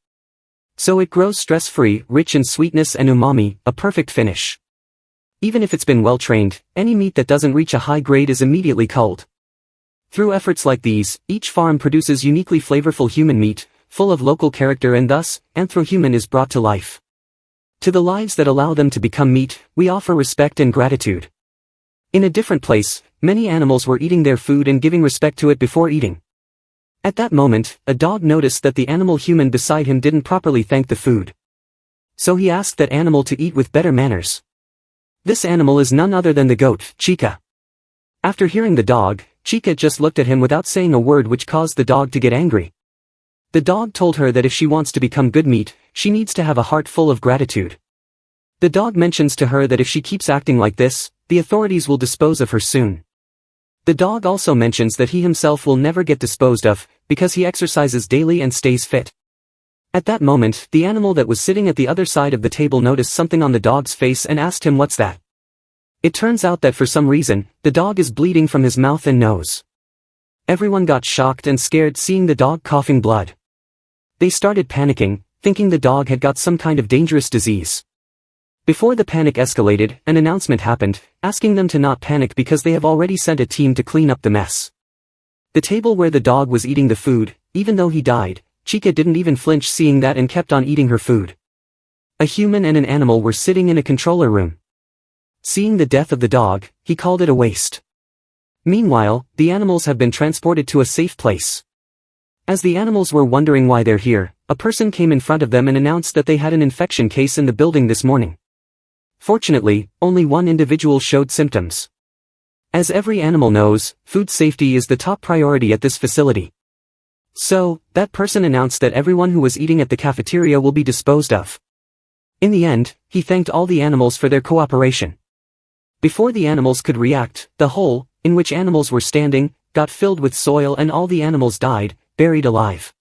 So it grows stress-free, rich in sweetness and umami, a perfect finish. Even if it's been well-trained, any meat that doesn't reach a high grade is immediately culled. Through efforts like these, each farm produces uniquely flavorful human meat, full of local character, and thus, Anthro-Human is brought to life. To the lives that allow them to become meat, we offer respect and gratitude. In a different place, many animals were eating their food and giving respect to it before eating. At that moment, a dog noticed that the animal human beside him didn't properly thank the food. So he asked that animal to eat with better manners. This animal is none other than the goat, Chica. After hearing the dog, Chica just looked at him without saying a word, which caused the dog to get angry. The dog told her that if she wants to become good meat, she needs to have a heart full of gratitude. The dog mentions to her that if she keeps acting like this, the authorities will dispose of her soon. The dog also mentions that he himself will never get disposed of, because he exercises daily and stays fit. At that moment, the animal that was sitting at the other side of the table noticed something on the dog's face and asked him, "What's that?" It turns out that for some reason, the dog is bleeding from his mouth and nose. Everyone got shocked and scared seeing the dog coughing blood. They started panicking, thinking the dog had got some kind of dangerous disease. Before the panic escalated, an announcement happened, asking them to not panic because they have already sent a team to clean up the mess. The table where the dog was eating the food, even though he died, Chica didn't even flinch seeing that and kept on eating her food. A human and an animal were sitting in a controller room. Seeing the death of the dog, he called it a waste. Meanwhile, the animals have been transported to a safe place. As the animals were wondering why they're here, a person came in front of them and announced that they had an infection case in the building this morning. Fortunately, only one individual showed symptoms. As every animal knows, food safety is the top priority at this facility. So, that person announced that everyone who was eating at the cafeteria will be disposed of. In the end, he thanked all the animals for their cooperation. Before the animals could react, the hole, in which animals were standing, got filled with soil and all the animals died, buried alive.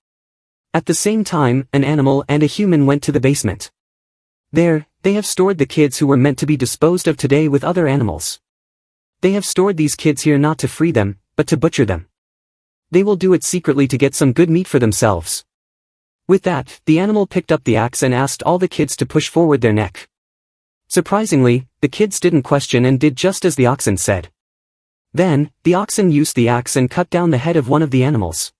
At the same time, an animal and a human went to the basement. There, they have stored the kids who were meant to be disposed of today with other animals. They have stored these kids here not to free them, but to butcher them. They will do it secretly to get some good meat for themselves. With that, the animal picked up the axe and asked all the kids to push forward their neck. Surprisingly, the kids didn't question and did just as the oxen said. Then, the oxen used the axe and cut down the head of one of the animals.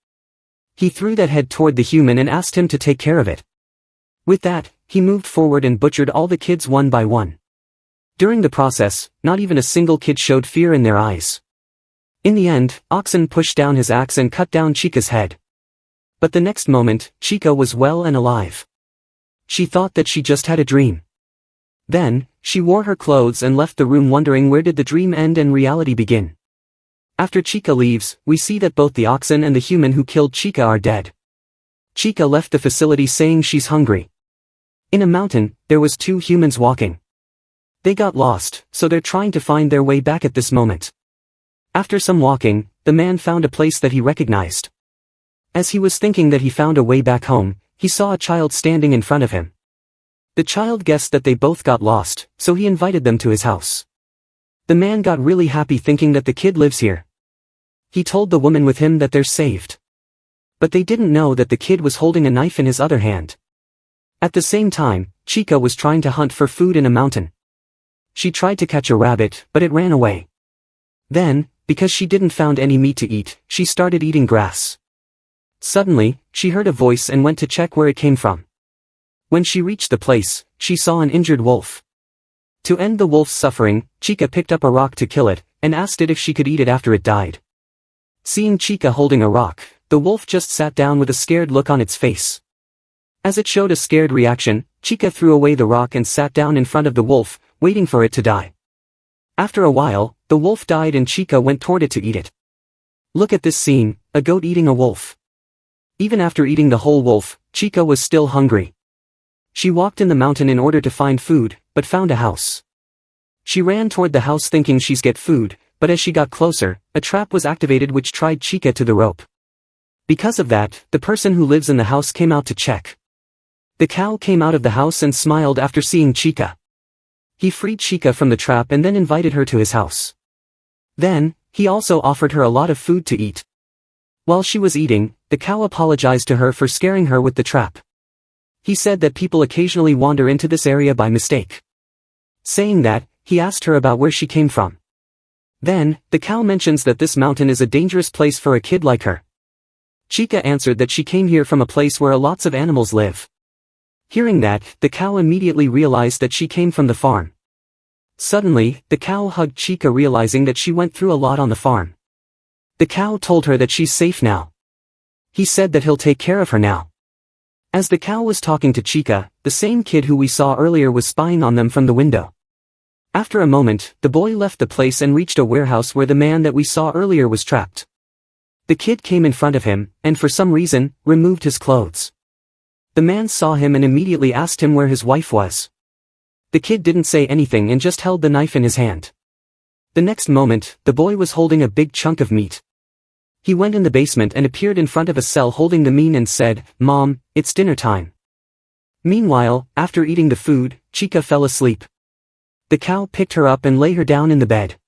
He threw that head toward the human and asked him to take care of it. With that, he moved forward and butchered all the kids one by one. During the process, not even a single kid showed fear in their eyes. In the end, Oxen pushed down his axe and cut down Chica's head. But the next moment, Chica was well and alive. She thought that she just had a dream. Then, she wore her clothes and left the room wondering where did the dream end and reality begin. After Chica leaves, we see that both the oxen and the human who killed Chica are dead. Chica left the facility saying she's hungry. In a mountain, there was two humans walking. They got lost, so they're trying to find their way back at this moment. After some walking, the man found a place that he recognized. As he was thinking that he found a way back home, he saw a child standing in front of him. The child guessed that they both got lost, so he invited them to his house. The man got really happy thinking that the kid lives here. He told the woman with him that they're saved. But they didn't know that the kid was holding a knife in his other hand. At the same time, Chica was trying to hunt for food in a mountain. She tried to catch a rabbit, but it ran away. Then, because she didn't found any meat to eat, she started eating grass. Suddenly, she heard a voice and went to check where it came from. When she reached the place, she saw an injured wolf. To end the wolf's suffering, Chica picked up a rock to kill it, and asked it if she could eat it after it died. Seeing Chica holding a rock, the wolf just sat down with a scared look on its face. As it showed a scared reaction, Chica threw away the rock and sat down in front of the wolf, waiting for it to die. After a while, the wolf died and Chica went toward it to eat it. Look at this scene, a goat eating a wolf. Even after eating the whole wolf, Chica was still hungry. She walked in the mountain in order to find food, but found a house. She ran toward the house thinking she's get food, but as she got closer, a trap was activated which tied Chica to the rope. Because of that, the person who lives in the house came out to check. The cow came out of the house and smiled after seeing Chica. He freed Chica from the trap and then invited her to his house. Then, he also offered her a lot of food to eat. While she was eating, the cow apologized to her for scaring her with the trap. He said that people occasionally wander into this area by mistake. Saying that, he asked her about where she came from. Then, the cow mentions that this mountain is a dangerous place for a kid like her. Chica answered that she came here from a place where lots of animals live. Hearing that, the cow immediately realized that she came from the farm. Suddenly, the cow hugged Chica, realizing that she went through a lot on the farm. The cow told her that she's safe now. He said that he'll take care of her now. As the cow was talking to Chica, the same kid who we saw earlier was spying on them from the window. After a moment, the boy left the place and reached a warehouse where the man that we saw earlier was trapped. The kid came in front of him, and for some reason, removed his clothes. The man saw him and immediately asked him where his wife was. The kid didn't say anything and just held the knife in his hand. The next moment, the boy was holding a big chunk of meat. He went in the basement and appeared in front of a cell holding the meat and said, "Mom, it's dinner time." Meanwhile, after eating the food, Chica fell asleep. The cow picked her up and lay her down in the bed.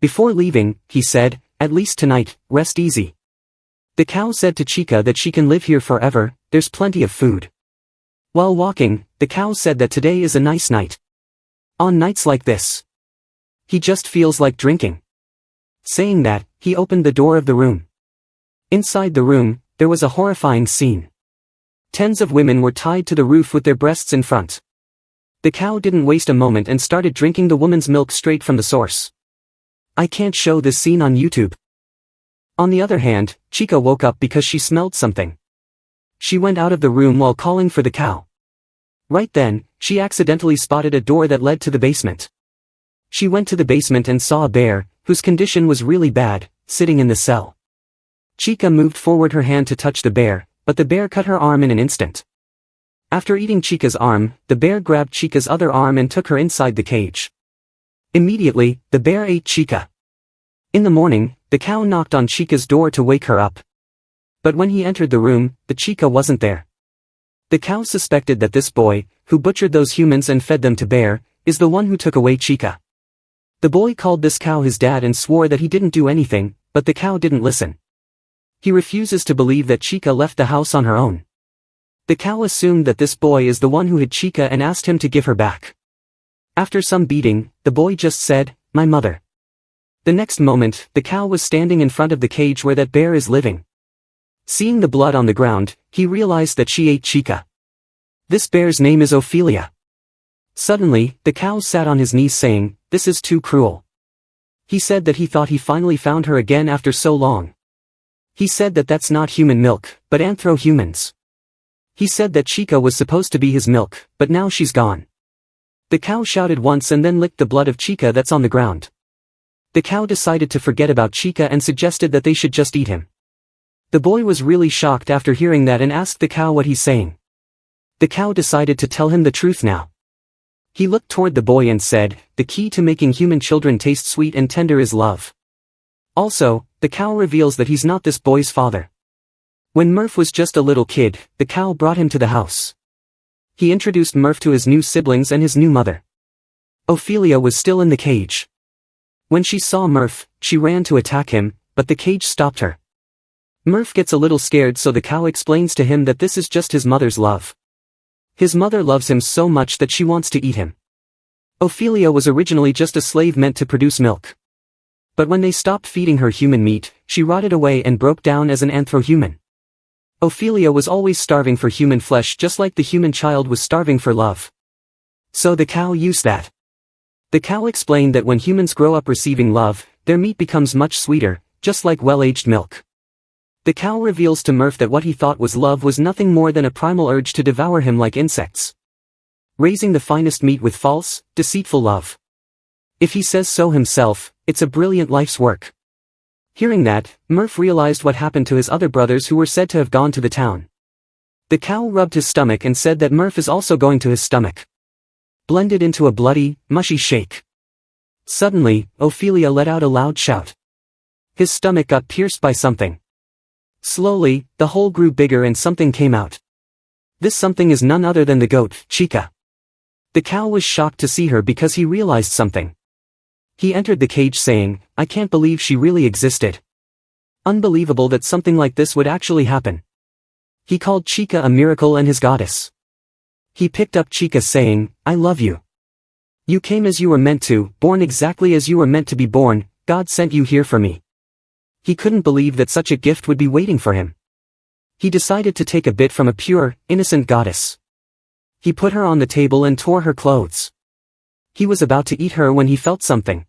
Before leaving, he said, "At least tonight, rest easy." The cow said to Chica that she can live here forever, there's plenty of food. While walking, the cow said that today is a nice night. On nights like this, he just feels like drinking. Saying that, he opened the door of the room. Inside the room, there was a horrifying scene. Tens of women were tied to the roof with their breasts in front. The cow didn't waste a moment and started drinking the woman's milk straight from the source. I can't show this scene on YouTube. On the other hand, Chica woke up because she smelled something. She went out of the room while calling for the cow. Right then, she accidentally spotted a door that led to the basement. She went to the basement and saw a bear, whose condition was really bad, sitting in the cell. Chica moved forward her hand to touch the bear, but the bear cut her arm in an instant. After eating Chica's arm, the bear grabbed Chica's other arm and took her inside the cage. Immediately, the bear ate Chica. In the morning, the cow knocked on Chica's door to wake her up. But when he entered the room, the Chica wasn't there. The cow suspected that this boy, who butchered those humans and fed them to bear, is the one who took away Chica. The boy called this cow his dad and swore that he didn't do anything, but the cow didn't listen. He refuses to believe that Chica left the house on her own. The cow assumed that this boy is the one who hid Chica and asked him to give her back. After some beating, the boy just said, "My mother." The next moment, the cow was standing in front of the cage where that bear is living. Seeing the blood on the ground, he realized that she ate Chica. This bear's name is Ophelia. Suddenly, the cow sat on his knees saying, "This is too cruel." He said that he thought he finally found her again after so long. He said that that's not human milk, but anthro-humans. He said that Chica was supposed to be his milk, but now she's gone. The cow shouted once and then licked the blood of Chica that's on the ground. The cow decided to forget about Chica and suggested that they should just eat him. The boy was really shocked after hearing that and asked the cow what he's saying. The cow decided to tell him the truth now. He looked toward the boy and said, "The key to making human children taste sweet and tender is love." Also, the cow reveals that he's not this boy's father. When Murph was just a little kid, the cow brought him to the house. He introduced Murph to his new siblings and his new mother. Ophelia was still in the cage. When she saw Murph, she ran to attack him, but the cage stopped her. Murph gets a little scared, so the cow explains to him that this is just his mother's love. His mother loves him so much that she wants to eat him. Ophelia was originally just a slave meant to produce milk. But when they stopped feeding her human meat, she rotted away and broke down as an anthro-human. Ophelia was always starving for human flesh, just like the human child was starving for love. So the cow used that. The cow explained that when humans grow up receiving love, their meat becomes much sweeter, just like well-aged milk. The cow reveals to Murph that what he thought was love was nothing more than a primal urge to devour him like insects. Raising the finest meat with false, deceitful love. If he says so himself, it's a brilliant life's work. Hearing that, Murph realized what happened to his other brothers who were said to have gone to the town. The cow rubbed his stomach and said that Murph is also going to his stomach. Blended into a bloody, mushy shake. Suddenly, Ophelia let out a loud shout. His stomach got pierced by something. Slowly, the hole grew bigger and something came out. This something is none other than the goat, Chica. The cow was shocked to see her because he realized something. He entered the cage saying, "I can't believe she really existed. Unbelievable that something like this would actually happen." He called Chica a miracle and his goddess. He picked up Chica saying, "I love you. You came as you were meant to, born exactly as you were meant to be born, God sent you here for me." He couldn't believe that such a gift would be waiting for him. He decided to take a bit from a pure, innocent goddess. He put her on the table and tore her clothes. He was about to eat her when he felt something.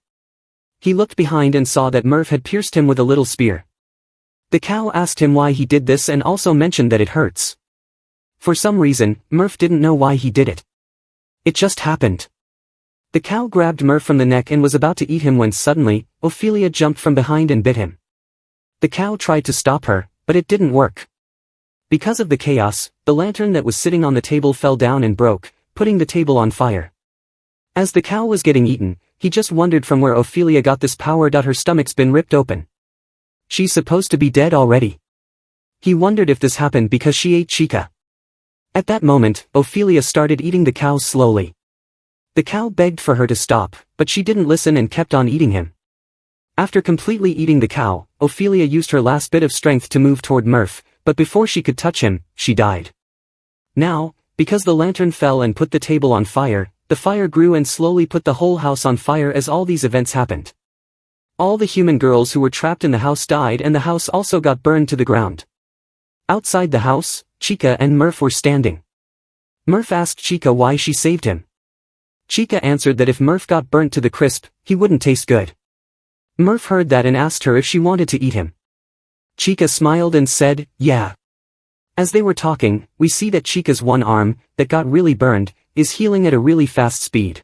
He looked behind and saw that Murph had pierced him with a little spear. The cow asked him why he did this and also mentioned that it hurts. For some reason, Murph didn't know why he did it. It just happened. The cow grabbed Murph from the neck and was about to eat him when suddenly, Ophelia jumped from behind and bit him. The cow tried to stop her, but it didn't work. Because of the chaos, the lantern that was sitting on the table fell down and broke, putting the table on fire. As the cow was getting eaten, he just wondered from where Ophelia got this power. Her stomach's been ripped open. She's supposed to be dead already. He wondered if this happened because she ate Chica. At that moment, Ophelia started eating the cow slowly. The cow begged for her to stop, but she didn't listen and kept on eating him. After completely eating the cow, Ophelia used her last bit of strength to move toward Murph, but before she could touch him, she died. Now, because the lantern fell and put the table on fire, the fire grew and slowly put the whole house on fire as all these events happened. All the human girls who were trapped in the house died and the house also got burned to the ground. Outside the house, Chica and Murph were standing. Murph asked Chica why she saved him. Chica answered that if Murph got burnt to the crisp, he wouldn't taste good. Murph heard that and asked her if she wanted to eat him. Chica smiled and said, "Yeah." As they were talking, we see that Chica's one arm, that got really burned, is healing at a really fast speed.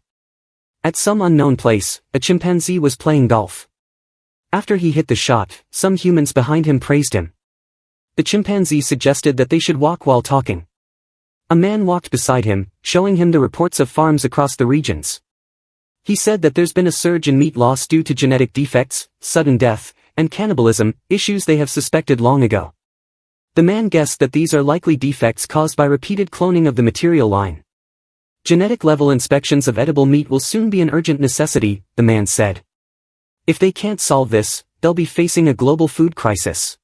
At some unknown place, a chimpanzee was playing golf. After he hit the shot, some humans behind him praised him. The chimpanzee suggested that they should walk while talking. A man walked beside him, showing him the reports of farms across the regions. He said that there's been a surge in meat loss due to genetic defects, sudden death, and cannibalism, issues they have suspected long ago. The man guessed that these are likely defects caused by repeated cloning of the material line. Genetic level inspections of edible meat will soon be an urgent necessity, the man said. If they can't solve this, they'll be facing a global food crisis.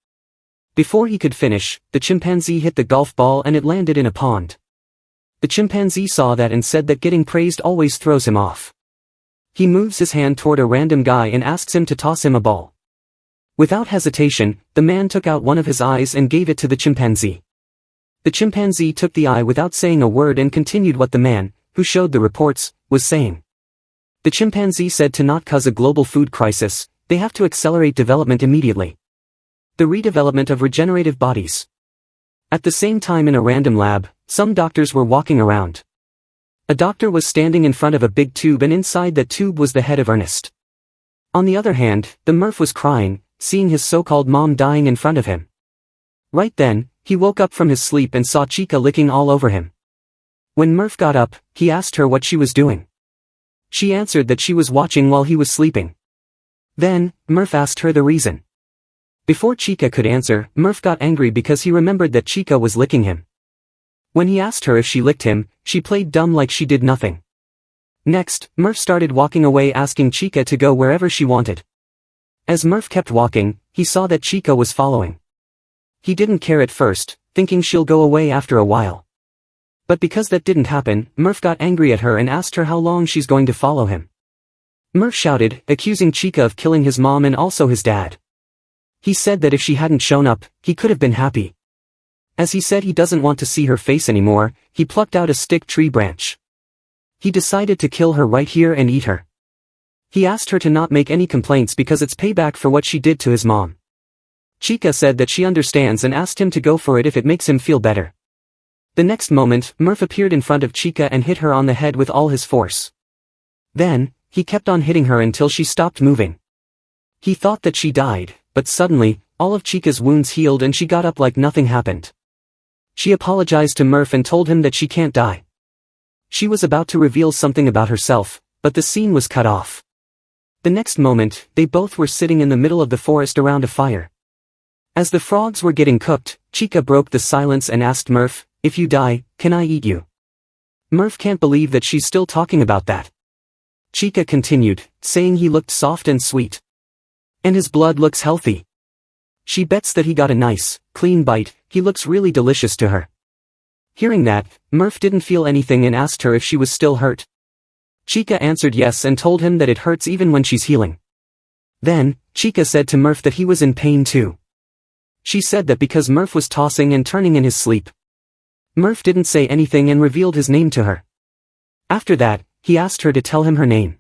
Before he could finish, the chimpanzee hit the golf ball and it landed in a pond. The chimpanzee saw that and said that getting praised always throws him off. He moves his hand toward a random guy and asks him to toss him a ball. Without hesitation, the man took out one of his eyes and gave it to the chimpanzee. The chimpanzee took the eye without saying a word and continued what the man, who showed the reports, was saying. The chimpanzee said to not cause a global food crisis, they have to accelerate development immediately. The redevelopment of regenerative bodies. At the same time in a random lab, some doctors were walking around. A doctor was standing in front of a big tube and inside that tube was the head of Ernest. On the other hand, the Murph was crying, seeing his so-called mom dying in front of him. Right then, he woke up from his sleep and saw Chica licking all over him. When Murph got up, he asked her what she was doing. She answered that she was watching while he was sleeping. Then, Murph asked her the reason. Before Chica could answer, Murph got angry because he remembered that Chica was licking him. When he asked her if she licked him, she played dumb like she did nothing. Next, Murph started walking away asking Chica to go wherever she wanted. As Murph kept walking, he saw that Chica was following. He didn't care at first, thinking she'll go away after a while. But because that didn't happen, Murph got angry at her and asked her how long she's going to follow him. Murph shouted, accusing Chica of killing his mom and also his dad. He said that if she hadn't shown up, he could have been happy. As he said he doesn't want to see her face anymore, he plucked out a stick tree branch. He decided to kill her right here and eat her. He asked her to not make any complaints because it's payback for what she did to his mom. Chica said that she understands and asked him to go for it if it makes him feel better. The next moment, Murph appeared in front of Chica and hit her on the head with all his force. Then, he kept on hitting her until she stopped moving. He thought that she died, but suddenly, all of Chica's wounds healed and she got up like nothing happened. She apologized to Murph and told him that she can't die. She was about to reveal something about herself, but the scene was cut off. The next moment, they both were sitting in the middle of the forest around a fire. As the frogs were getting cooked, Chica broke the silence and asked Murph, "If you die, can I eat you?" Murph can't believe that she's still talking about that. Chica continued, saying he looked soft and sweet. And his blood looks healthy. She bets that he got a nice, clean bite, he looks really delicious to her. Hearing that, Murph didn't feel anything and asked her if she was still hurt. Chica answered yes and told him that it hurts even when she's healing. Then, Chica said to Murph that he was in pain too. She said that because Murph was tossing and turning in his sleep. Murph didn't say anything and revealed his name to her. After that, he asked her to tell him her name.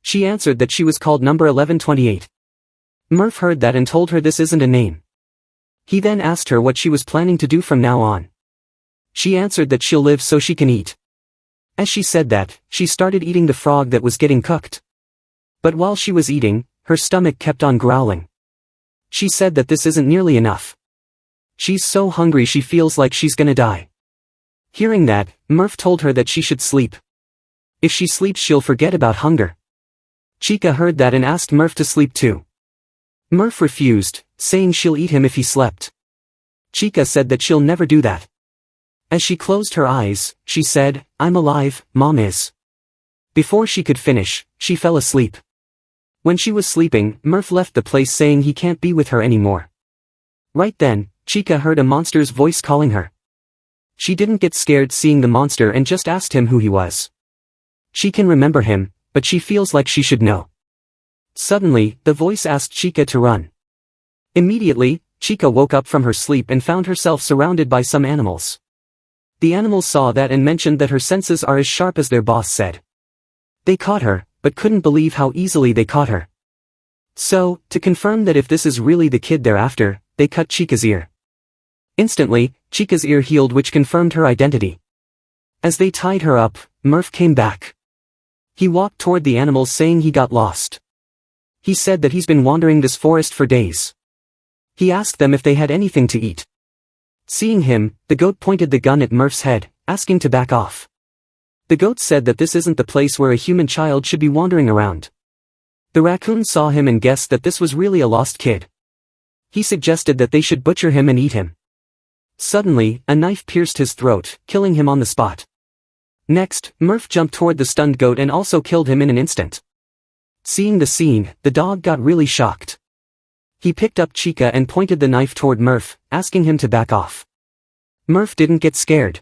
She answered that she was called number 1128. Murph heard that and told her this isn't a name. He then asked her what she was planning to do from now on. She answered that she'll live so she can eat. As she said that, she started eating the frog that was getting cooked. But while she was eating, her stomach kept on growling. She said that this isn't nearly enough. She's so hungry she feels like she's gonna die. Hearing that, Murph told her that she should sleep. If she sleeps she'll forget about hunger. Chica heard that and asked Murph to sleep too. Murph refused, saying she'll eat him if he slept. Chica said that she'll never do that. As she closed her eyes, she said, "I'm alive, Mom is." Before she could finish, she fell asleep. When she was sleeping, Murph left the place saying he can't be with her anymore. Right then, Chica heard a monster's voice calling her. She didn't get scared seeing the monster and just asked him who he was. She can remember him, but she feels like she should know. Suddenly, the voice asked Chica to run. Immediately, Chica woke up from her sleep and found herself surrounded by some animals. The animals saw that and mentioned that her senses are as sharp as their boss said. They caught her, but couldn't believe how easily they caught her. So, to confirm that if this is really the kid they're after, they cut Chica's ear. Instantly, Chica's ear healed, which confirmed her identity. As they tied her up, Murph came back. He walked toward the animals saying he got lost. He said that he's been wandering this forest for days. He asked them if they had anything to eat. Seeing him, the goat pointed the gun at Murph's head, asking to back off. The goat said that this isn't the place where a human child should be wandering around. The raccoon saw him and guessed that this was really a lost kid. He suggested that they should butcher him and eat him. Suddenly, a knife pierced his throat, killing him on the spot. Next, Murph jumped toward the stunned goat and also killed him in an instant. Seeing the scene, the dog got really shocked. He picked up Chica and pointed the knife toward Murph, asking him to back off. Murph didn't get scared.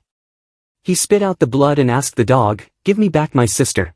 He spit out the blood and asked the dog, "Give me back my sister."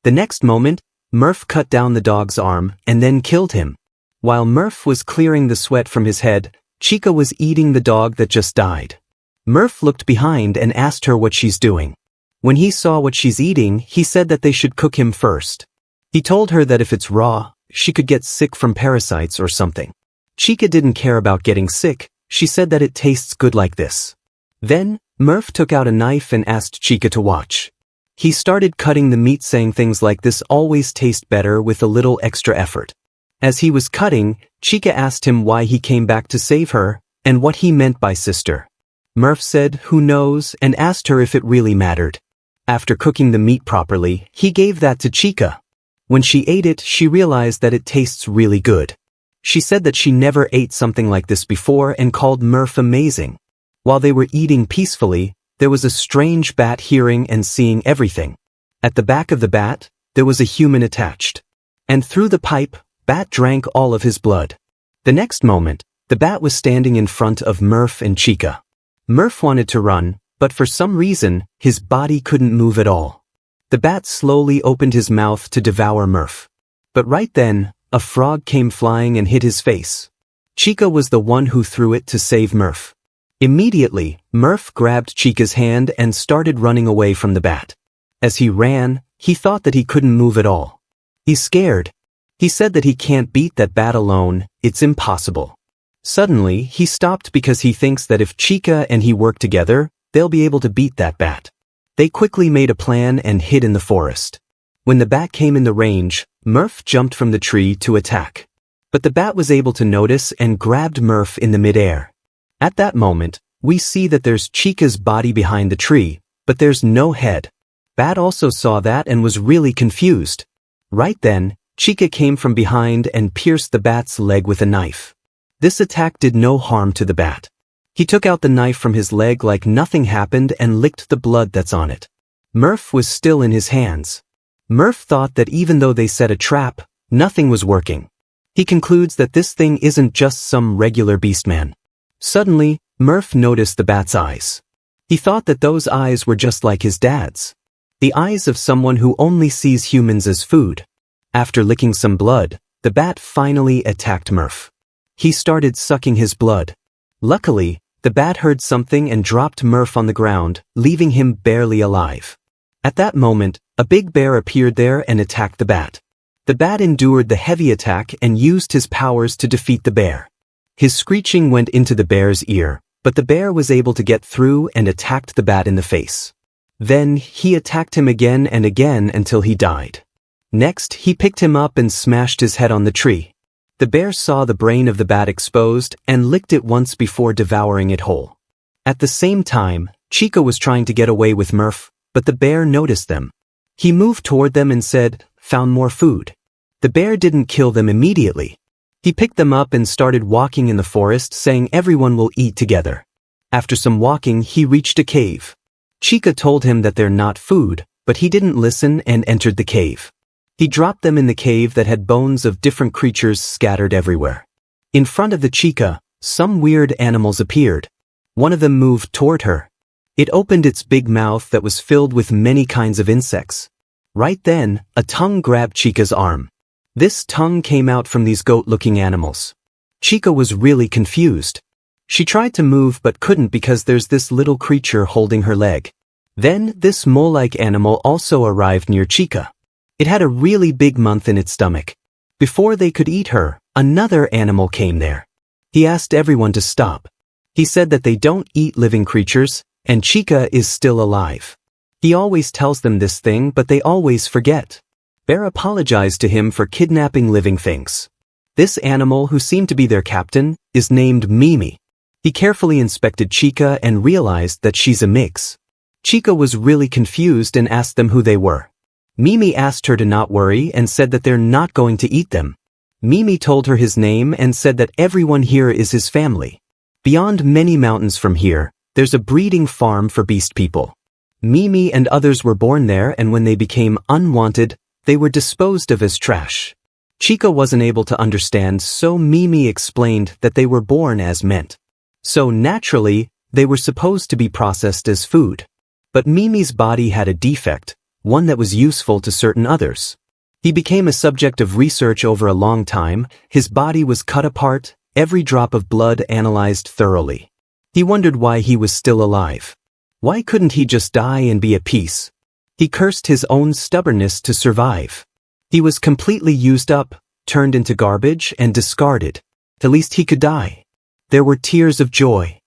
The next moment, Murph cut down the dog's arm and then killed him. While Murph was clearing the sweat from his head, Chica was eating the dog that just died. Murph looked behind and asked her what she's doing. When he saw what she's eating, he said that they should cook him first. He told her that if it's raw, she could get sick from parasites or something. Chica didn't care about getting sick, she said that it tastes good like this. Then, Murph took out a knife and asked Chica to watch. He started cutting the meat saying things like this always taste better with a little extra effort. As he was cutting, Chica asked him why he came back to save her, and what he meant by sister. Murph said, "Who knows," and asked her if it really mattered. After cooking the meat properly, he gave that to Chica. When she ate it, she realized that it tastes really good. She said that she never ate something like this before and called Murph amazing. While they were eating peacefully, there was a strange bat hearing and seeing everything. At the back of the bat, there was a human attached. And through the pipe, Bat drank all of his blood. The next moment, the bat was standing in front of Murph and Chica. Murph wanted to run, but for some reason, his body couldn't move at all. The bat slowly opened his mouth to devour Murph. But right then, a frog came flying and hit his face. Chica was the one who threw it to save Murph. Immediately, Murph grabbed Chica's hand and started running away from the bat. As he ran, he thought that he couldn't move at all. He's scared. He said that he can't beat that bat alone, it's impossible. Suddenly, he stopped because he thinks that if Chica and he work together, they'll be able to beat that bat. They quickly made a plan and hid in the forest. When the bat came in the range, Murph jumped from the tree to attack. But the bat was able to notice and grabbed Murph in the midair. At that moment, we see that there's Chica's body behind the tree, but there's no head. Bat also saw that and was really confused. Right then, Chica came from behind and pierced the bat's leg with a knife. This attack did no harm to the bat. He took out the knife from his leg like nothing happened and licked the blood that's on it. Murph was still in his hands. Murph thought that even though they set a trap, nothing was working. He concludes that this thing isn't just some regular beastman. Suddenly, Murph noticed the bat's eyes. He thought that those eyes were just like his dad's. The eyes of someone who only sees humans as food. After licking some blood, the bat finally attacked Murph. He started sucking his blood. Luckily, the bat heard something and dropped Murph on the ground, leaving him barely alive. At that moment, a big bear appeared there and attacked the bat. The bat endured the heavy attack and used his powers to defeat the bear. His screeching went into the bear's ear, but the bear was able to get through and attacked the bat in the face. Then, he attacked him again and again until he died. Next, he picked him up and smashed his head on the tree. The bear saw the brain of the bat exposed and licked it once before devouring it whole. At the same time, Chica was trying to get away with Murph, but the bear noticed them. He moved toward them and said, "Found more food." The bear didn't kill them immediately. He picked them up and started walking in the forest, saying everyone will eat together. After some walking, he reached a cave. Chica told him that they're not food, but he didn't listen and entered the cave. He dropped them in the cave that had bones of different creatures scattered everywhere. In front of the Chica, some weird animals appeared. One of them moved toward her. It opened its big mouth that was filled with many kinds of insects. Right then, a tongue grabbed Chica's arm. This tongue came out from these goat-looking animals. Chica was really confused. She tried to move but couldn't because there's this little creature holding her leg. Then, this mole-like animal also arrived near Chica. It had a really big mouth in its stomach. Before they could eat her, another animal came there. He asked everyone to stop. He said that they don't eat living creatures, and Chica is still alive. He always tells them this thing, but they always forget. Bear apologized to him for kidnapping living things. This animal, who seemed to be their captain, is named Mimi. He carefully inspected Chica and realized that she's a mix. Chica was really confused and asked them who they were. Mimi asked her to not worry and said that they're not going to eat them. Mimi told her his name and said that everyone here is his family. Beyond many mountains from here, there's a breeding farm for beast people. Mimi and others were born there, and when they became unwanted, they were disposed of as trash. Chica wasn't able to understand, so Mimi explained that they were born as meant. So naturally, they were supposed to be processed as food. But Mimi's body had a defect, one that was useful to certain others. He became a subject of research over a long time. His body was cut apart, every drop of blood analyzed thoroughly. He wondered why he was still alive. Why couldn't he just die and be at peace? He cursed his own stubbornness to survive. He was completely used up, turned into garbage, and discarded. At least he could die. There were tears of joy.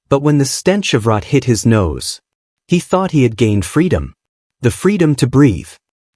But when the stench of rot hit his nose, he thought he had gained freedom. The freedom to breathe.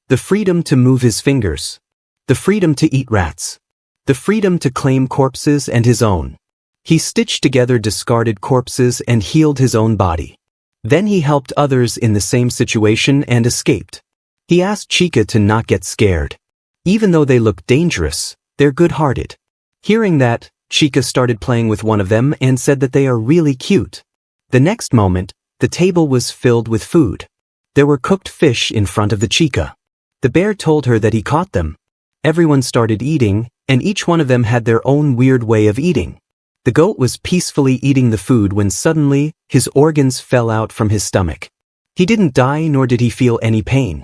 The freedom to move his fingers. The freedom to eat rats. The freedom to claim corpses and his own. He stitched together discarded corpses and healed his own body. Then he helped others in the same situation and escaped. He asked Chica to not get scared. Even though they look dangerous, they're good-hearted. Hearing that, Chica started playing with one of them and said that they are really cute. The next moment, the table was filled with food. There were cooked fish in front of the Chica. The bear told her that he caught them. Everyone started eating, and each one of them had their own weird way of eating. The goat was peacefully eating the food when suddenly, his organs fell out from his stomach. He didn't die, nor did he feel any pain.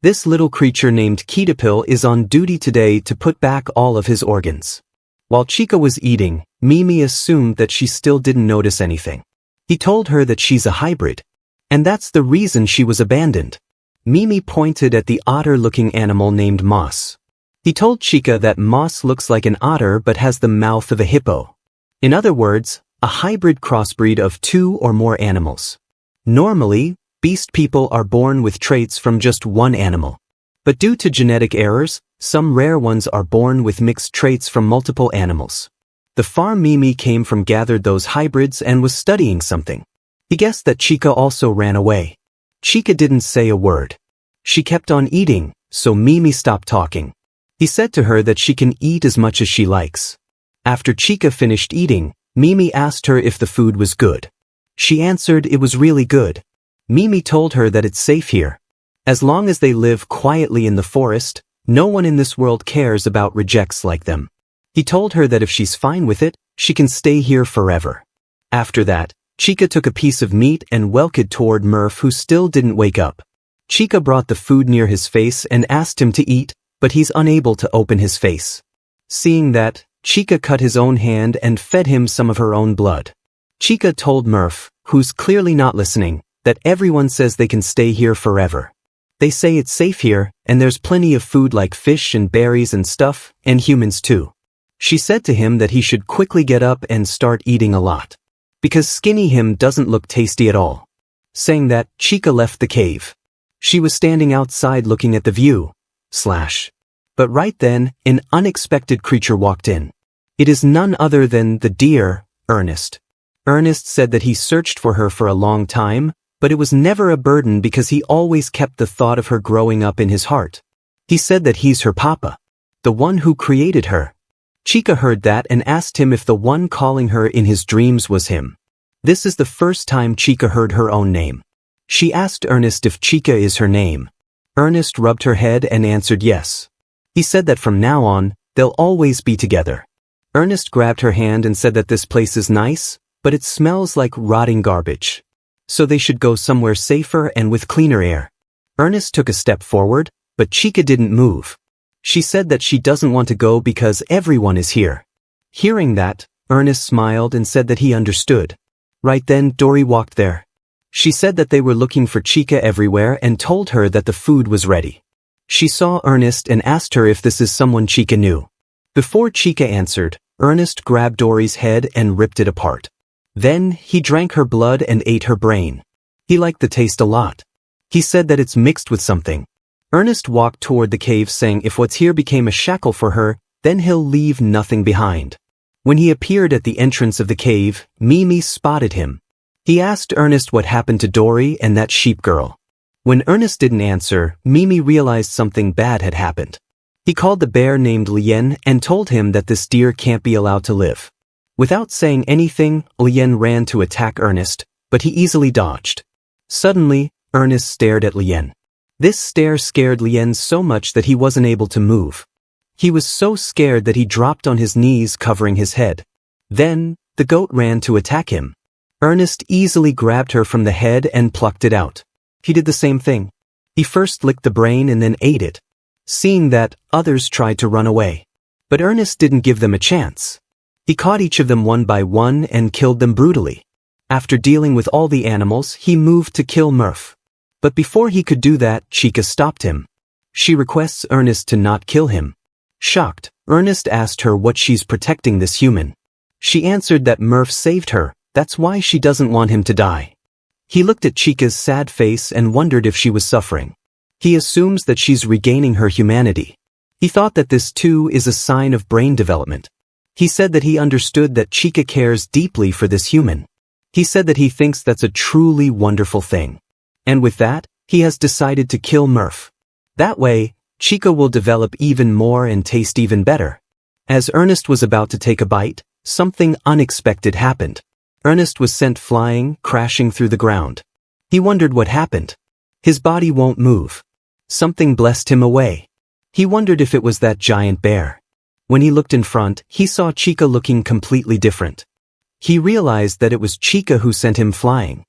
This little creature named Ketapil is on duty today to put back all of his organs. While Chica was eating, Mimi assumed that she still didn't notice anything. He told her that she's a hybrid. And that's the reason she was abandoned. Mimi pointed at the otter-looking animal named Moss. He told Chica that Moss looks like an otter but has the mouth of a hippo. In other words, a hybrid crossbreed of two or more animals. Normally, beast people are born with traits from just one animal. But due to genetic errors, some rare ones are born with mixed traits from multiple animals. The farm Mimi came from gathered those hybrids and was studying something. He guessed that Chica also ran away. Chica didn't say a word. She kept on eating, so Mimi stopped talking. He said to her that she can eat as much as she likes. After Chica finished eating, Mimi asked her if the food was good. She answered it was really good. Mimi told her that it's safe here. As long as they live quietly in the forest, no one in this world cares about rejects like them. He told her that if she's fine with it, she can stay here forever. After that, Chica took a piece of meat and welted toward Murph, who still didn't wake up. Chica brought the food near his face and asked him to eat, but he's unable to open his face. Seeing that, Chica cut his own hand and fed him some of her own blood. Chica told Murph, who's clearly not listening, that everyone says they can stay here forever. They say it's safe here, and there's plenty of food like fish and berries and stuff, and humans too. She said to him that he should quickly get up and start eating a lot, because skinny him doesn't look tasty at all. Saying that, Chica left the cave. She was standing outside looking at the view. But right then, an unexpected creature walked in. It is none other than the deer, Ernest. Ernest said that he searched for her for a long time, but it was never a burden because he always kept the thought of her growing up in his heart. He said that he's her papa, the one who created her. Chica heard that and asked him if the one calling her in his dreams was him. This is the first time Chica heard her own name. She asked Ernest if Chica is her name. Ernest rubbed her head and answered yes. He said that from now on, they'll always be together. Ernest grabbed her hand and said that this place is nice, but it smells like rotting garbage. So they should go somewhere safer and with cleaner air. Ernest took a step forward, but Chica didn't move. She said that she doesn't want to go because everyone is here. Hearing that, Ernest smiled and said that he understood. Right then, Dory walked there. She said that they were looking for Chica everywhere and told her that the food was ready. She saw Ernest and asked her if this is someone Chica knew. Before Chica answered, Ernest grabbed Dory's head and ripped it apart. Then, he drank her blood and ate her brain. He liked the taste a lot. He said that it's mixed with something. Ernest walked toward the cave saying if what's here became a shackle for her, then he'll leave nothing behind. When he appeared at the entrance of the cave, Mimi spotted him. He asked Ernest what happened to Dory and that sheep girl. When Ernest didn't answer, Mimi realized something bad had happened. He called the bear named Lien and told him that this deer can't be allowed to live. Without saying anything, Lien ran to attack Ernest, but he easily dodged. Suddenly, Ernest stared at Lien. This stare scared Lien so much that he wasn't able to move. He was so scared that he dropped on his knees covering his head. Then, the goat ran to attack him. Ernest easily grabbed her from the head and plucked it out. He did the same thing. He first licked the brain and then ate it. Seeing that, others tried to run away. But Ernest didn't give them a chance. He caught each of them one by one and killed them brutally. After dealing with all the animals, he moved to kill Murph. But before he could do that, Chica stopped him. She requests Ernest to not kill him. Shocked, Ernest asked her what she's protecting this human. She answered that Murph saved her, that's why she doesn't want him to die. He looked at Chica's sad face and wondered if she was suffering. He assumes that she's regaining her humanity. He thought that this too is a sign of brain development. He said that he understood that Chica cares deeply for this human. He said that he thinks that's a truly wonderful thing. And with that, he has decided to kill Murph. That way, Chica will develop even more and taste even better. As Ernest was about to take a bite, something unexpected happened. Ernest was sent flying, crashing through the ground. He wondered what happened. His body won't move. Something blessed him away. He wondered if it was that giant bear. When he looked in front, he saw Chica looking completely different. He realized that it was Chica who sent him flying.